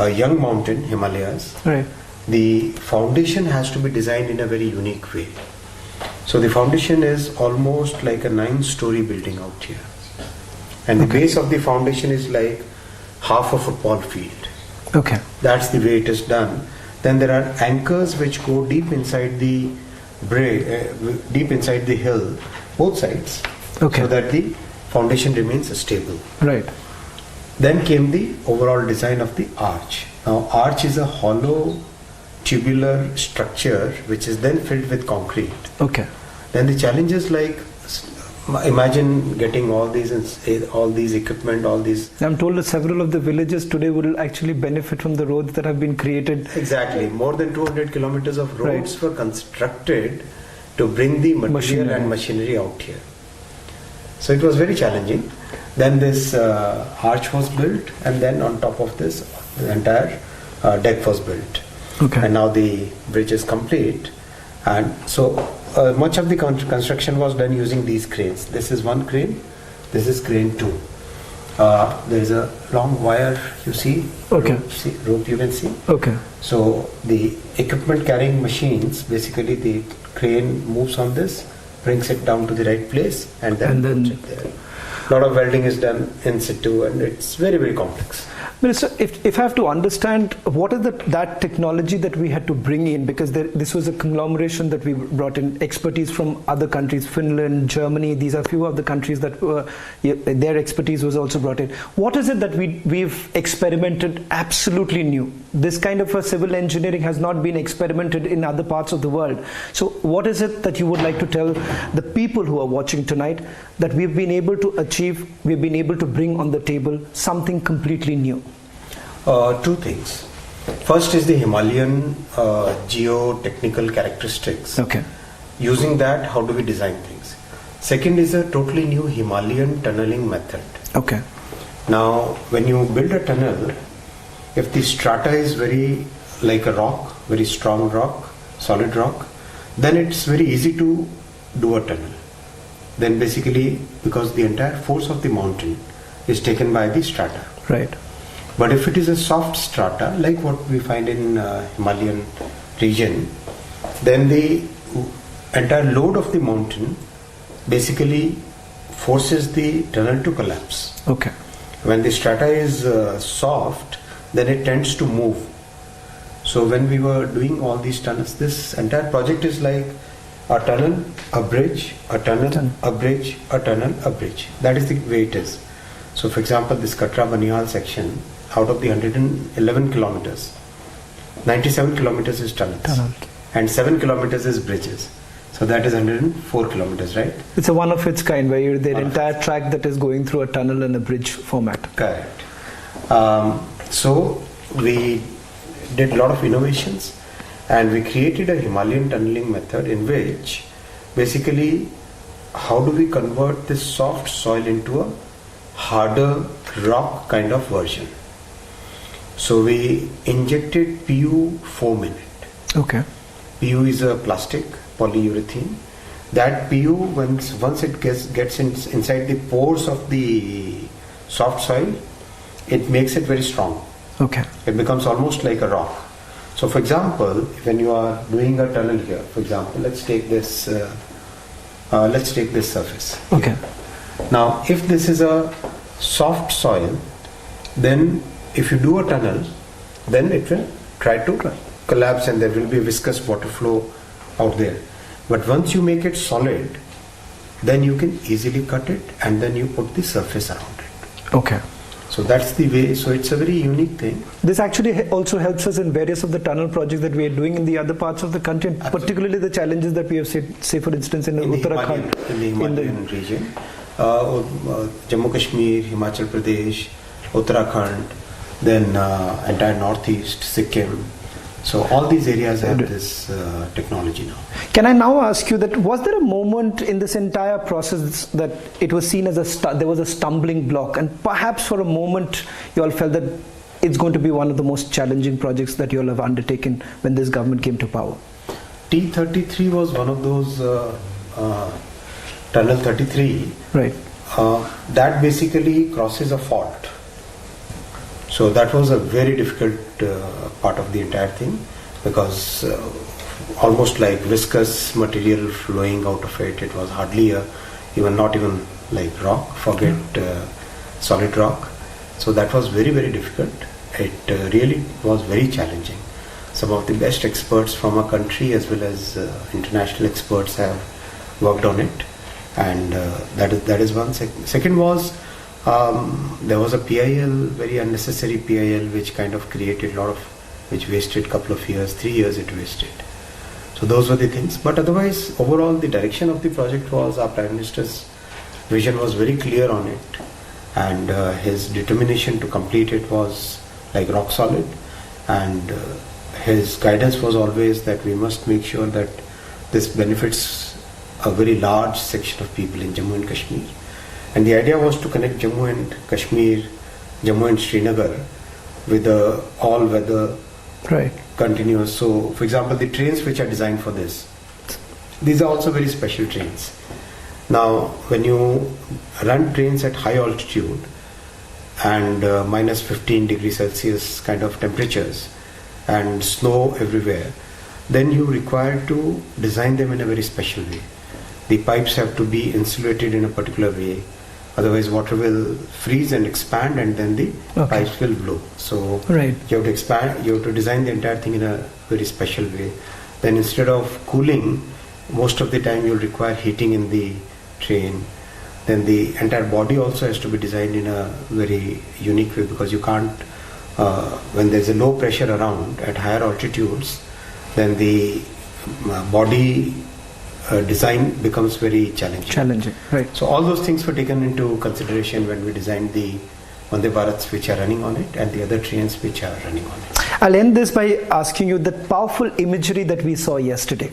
young mountain, Himalayas, right, the foundation has to be designed in a very unique way. So the foundation is almost like a 9-story building out here, and the base of the foundation is like half a football field. Okay. That's the way it is done. Then there are anchors which go deep inside the deep inside the hill, both sides, okay, so that the foundation remains stable. Right. Then came the overall design of the arch. Now, arch is a hollow tubular structure which is then filled with concrete. Okay. Then the challenges like, imagine getting all these equipment, all these. I'm told that several of the villages today will actually benefit from the roads that have been created. Exactly. More than 200 kilometers of roads were constructed to bring the material and machinery out here. So it was very challenging. Then this arch was built, and then on top of this, the entire deck was built. Okay. And now the bridge is complete. And so much of the construction was done using these cranes. This is one crane. This is crane 2. There is a long wire, you see. Okay. Rope you can see. Okay. So the equipment carrying machines, basically the crane moves on this, brings it down to the right place, and then puts it there. A lot of welding is done in situ, and it's very, very complex. Minister, if I have to understand, what is that technology that we had to bring in, because this was a conglomeration that we brought in, expertise from other countries, Finland, Germany, these are few of the countries that their expertise was also brought in. What is it that we've experimented absolutely new? This kind of a civil engineering has not been experimented in other parts of the world. So what is it that you would like to tell the people who are watching tonight that we've been able to achieve, we've been able to bring on the table something completely new? Two things. First is the Himalayan geotechnical characteristics. Okay. Using that, how do we design things? Second is a totally new Himalayan tunneling method. Okay. Now, when you build a tunnel, if the strata is very like a rock, very strong rock, solid rock, then it's very easy to do a tunnel. Then basically, because the entire force of the mountain is taken by the strata. Right. But if it is a soft strata, like what we find in Himalayan region, then the entire load of the mountain basically forces the tunnel to collapse. Okay. When the strata is soft, then it tends to move. So when we were doing all these tunnels, this entire project is like a tunnel, a bridge, a tunnel, a bridge, a tunnel, a bridge. That is the way it is. So for example, this Katra Baniyal section, out of the 111 kilometers, 97 kilometers is tunnels and 7 kilometers is bridges. So that is 104 kilometers, right? It's a one of its kind, where you're the entire track that is going through a tunnel and a bridge format. Correct. So we did a lot of innovations, and we created a Himalayan tunneling method in which basically how do we convert this soft soil into a harder rock kind of version. So we injected PU foam in it. Okay. PU is a plastic, polyurethane. That PU, once it gets inside the pores of the soft soil, it makes it very strong. Okay. It becomes almost like a rock. So for example, when you are doing a tunnel here, for example, let's take this surface. Okay. Now, if this is a soft soil, then if you do a tunnel, then it will try to collapse and there will be a viscous water flow out there. But once you make it solid, then you can easily cut it and then you put the surface around it. Okay. So that's the way. So it's a very unique thing. This actually also helps us in various of the tunnel projects that we are doing in the other parts of the country, and particularly the challenges that we have say for instance in Uttarakhand, in the Himalayan region, Jammu Kashmir, Himachal Pradesh, Uttarakhand, then entire northeast, Sikkim. So all these areas have this technology now. Can I now ask you that was there a moment in this entire process that it was seen as there was a stumbling block, and perhaps for a moment you all felt that it's going to be one of the most challenging projects that you all have undertaken when this government came to power? T33 was one of those, Tunnel 33, right? That basically crosses a fault. So that was a very difficult part of the entire thing, because almost like viscous material flowing out of it. It was hardly not even like rock, forget solid rock. So that was very, very difficult. It really was very challenging. Some of the best experts from our country as well as international experts have worked on it, and that is one. Second was there was a PIL, very unnecessary PIL, which kind of created a lot of, which wasted a couple of years, 3 years it wasted. So those were the things. But otherwise, overall, the direction of the project was, our Prime Minister's vision was very clear on it, and his determination to complete it was like rock solid, and his guidance was always that we must make sure that this benefits a very large section of people in Jammu and Kashmir. And the idea was to connect Jammu and Kashmir, Jammu and Srinagar with a all-weather continuous. So, for example, the trains which are designed for this, these are also very special trains. Now, when you run trains at high altitude and minus 15 degrees Celsius kind of temperatures and snow everywhere, then you require to design them in a very special way. The pipes have to be insulated in a particular way. Otherwise, water will freeze and expand, and then the pipes will blow. So you have to expand. You have to design the entire thing in a very special way. Then instead of cooling, most of the time you'll require heating in the train. Then the entire body also has to be designed in a very unique way, because you can't. When there's a low pressure around at higher altitudes, then the body design becomes very challenging. Right. So all those things were taken into consideration when we designed the Vande Bharats which are running on it and the other trains which are running on it. I'll end this by asking you that powerful imagery that we saw yesterday,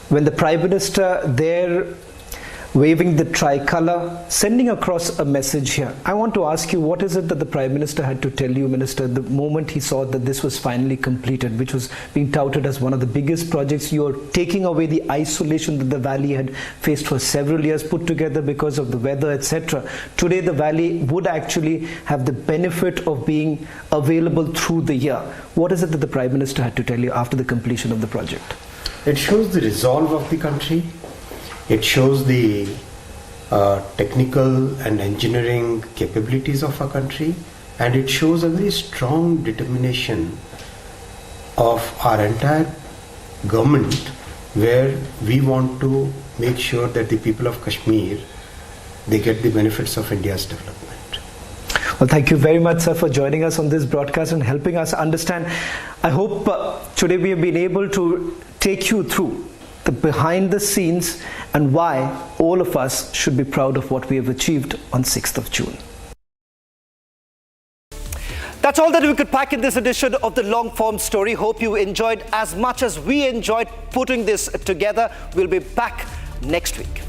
when the Prime Minister there waving the tricolor, sending across a message here. I want to ask you, what is it that the Prime Minister had to tell you, Minister, the moment he saw that this was finally completed, which was being touted as one of the biggest projects? You're taking away the isolation that the valley had faced for several years, put together because of the weather, etc. Today the valley would actually have the benefit of being available through the year. What is it that the Prime Minister had to tell you after the completion of the project? It shows the resolve of the country. It shows the technical and engineering capabilities of our country, and it shows a very strong determination of our entire government where we want to make sure that the people of Kashmir, they get the benefits of India's development. Well, thank you very much, sir, for joining us on this broadcast and helping us understand. I hope today we have been able to take you through the behind the scenes and why all of us should be proud of what we have achieved on 6th of June. That's all that we could pack in this edition of the Long Form Story. Hope you enjoyed as much as we enjoyed putting this together. We'll be back next week.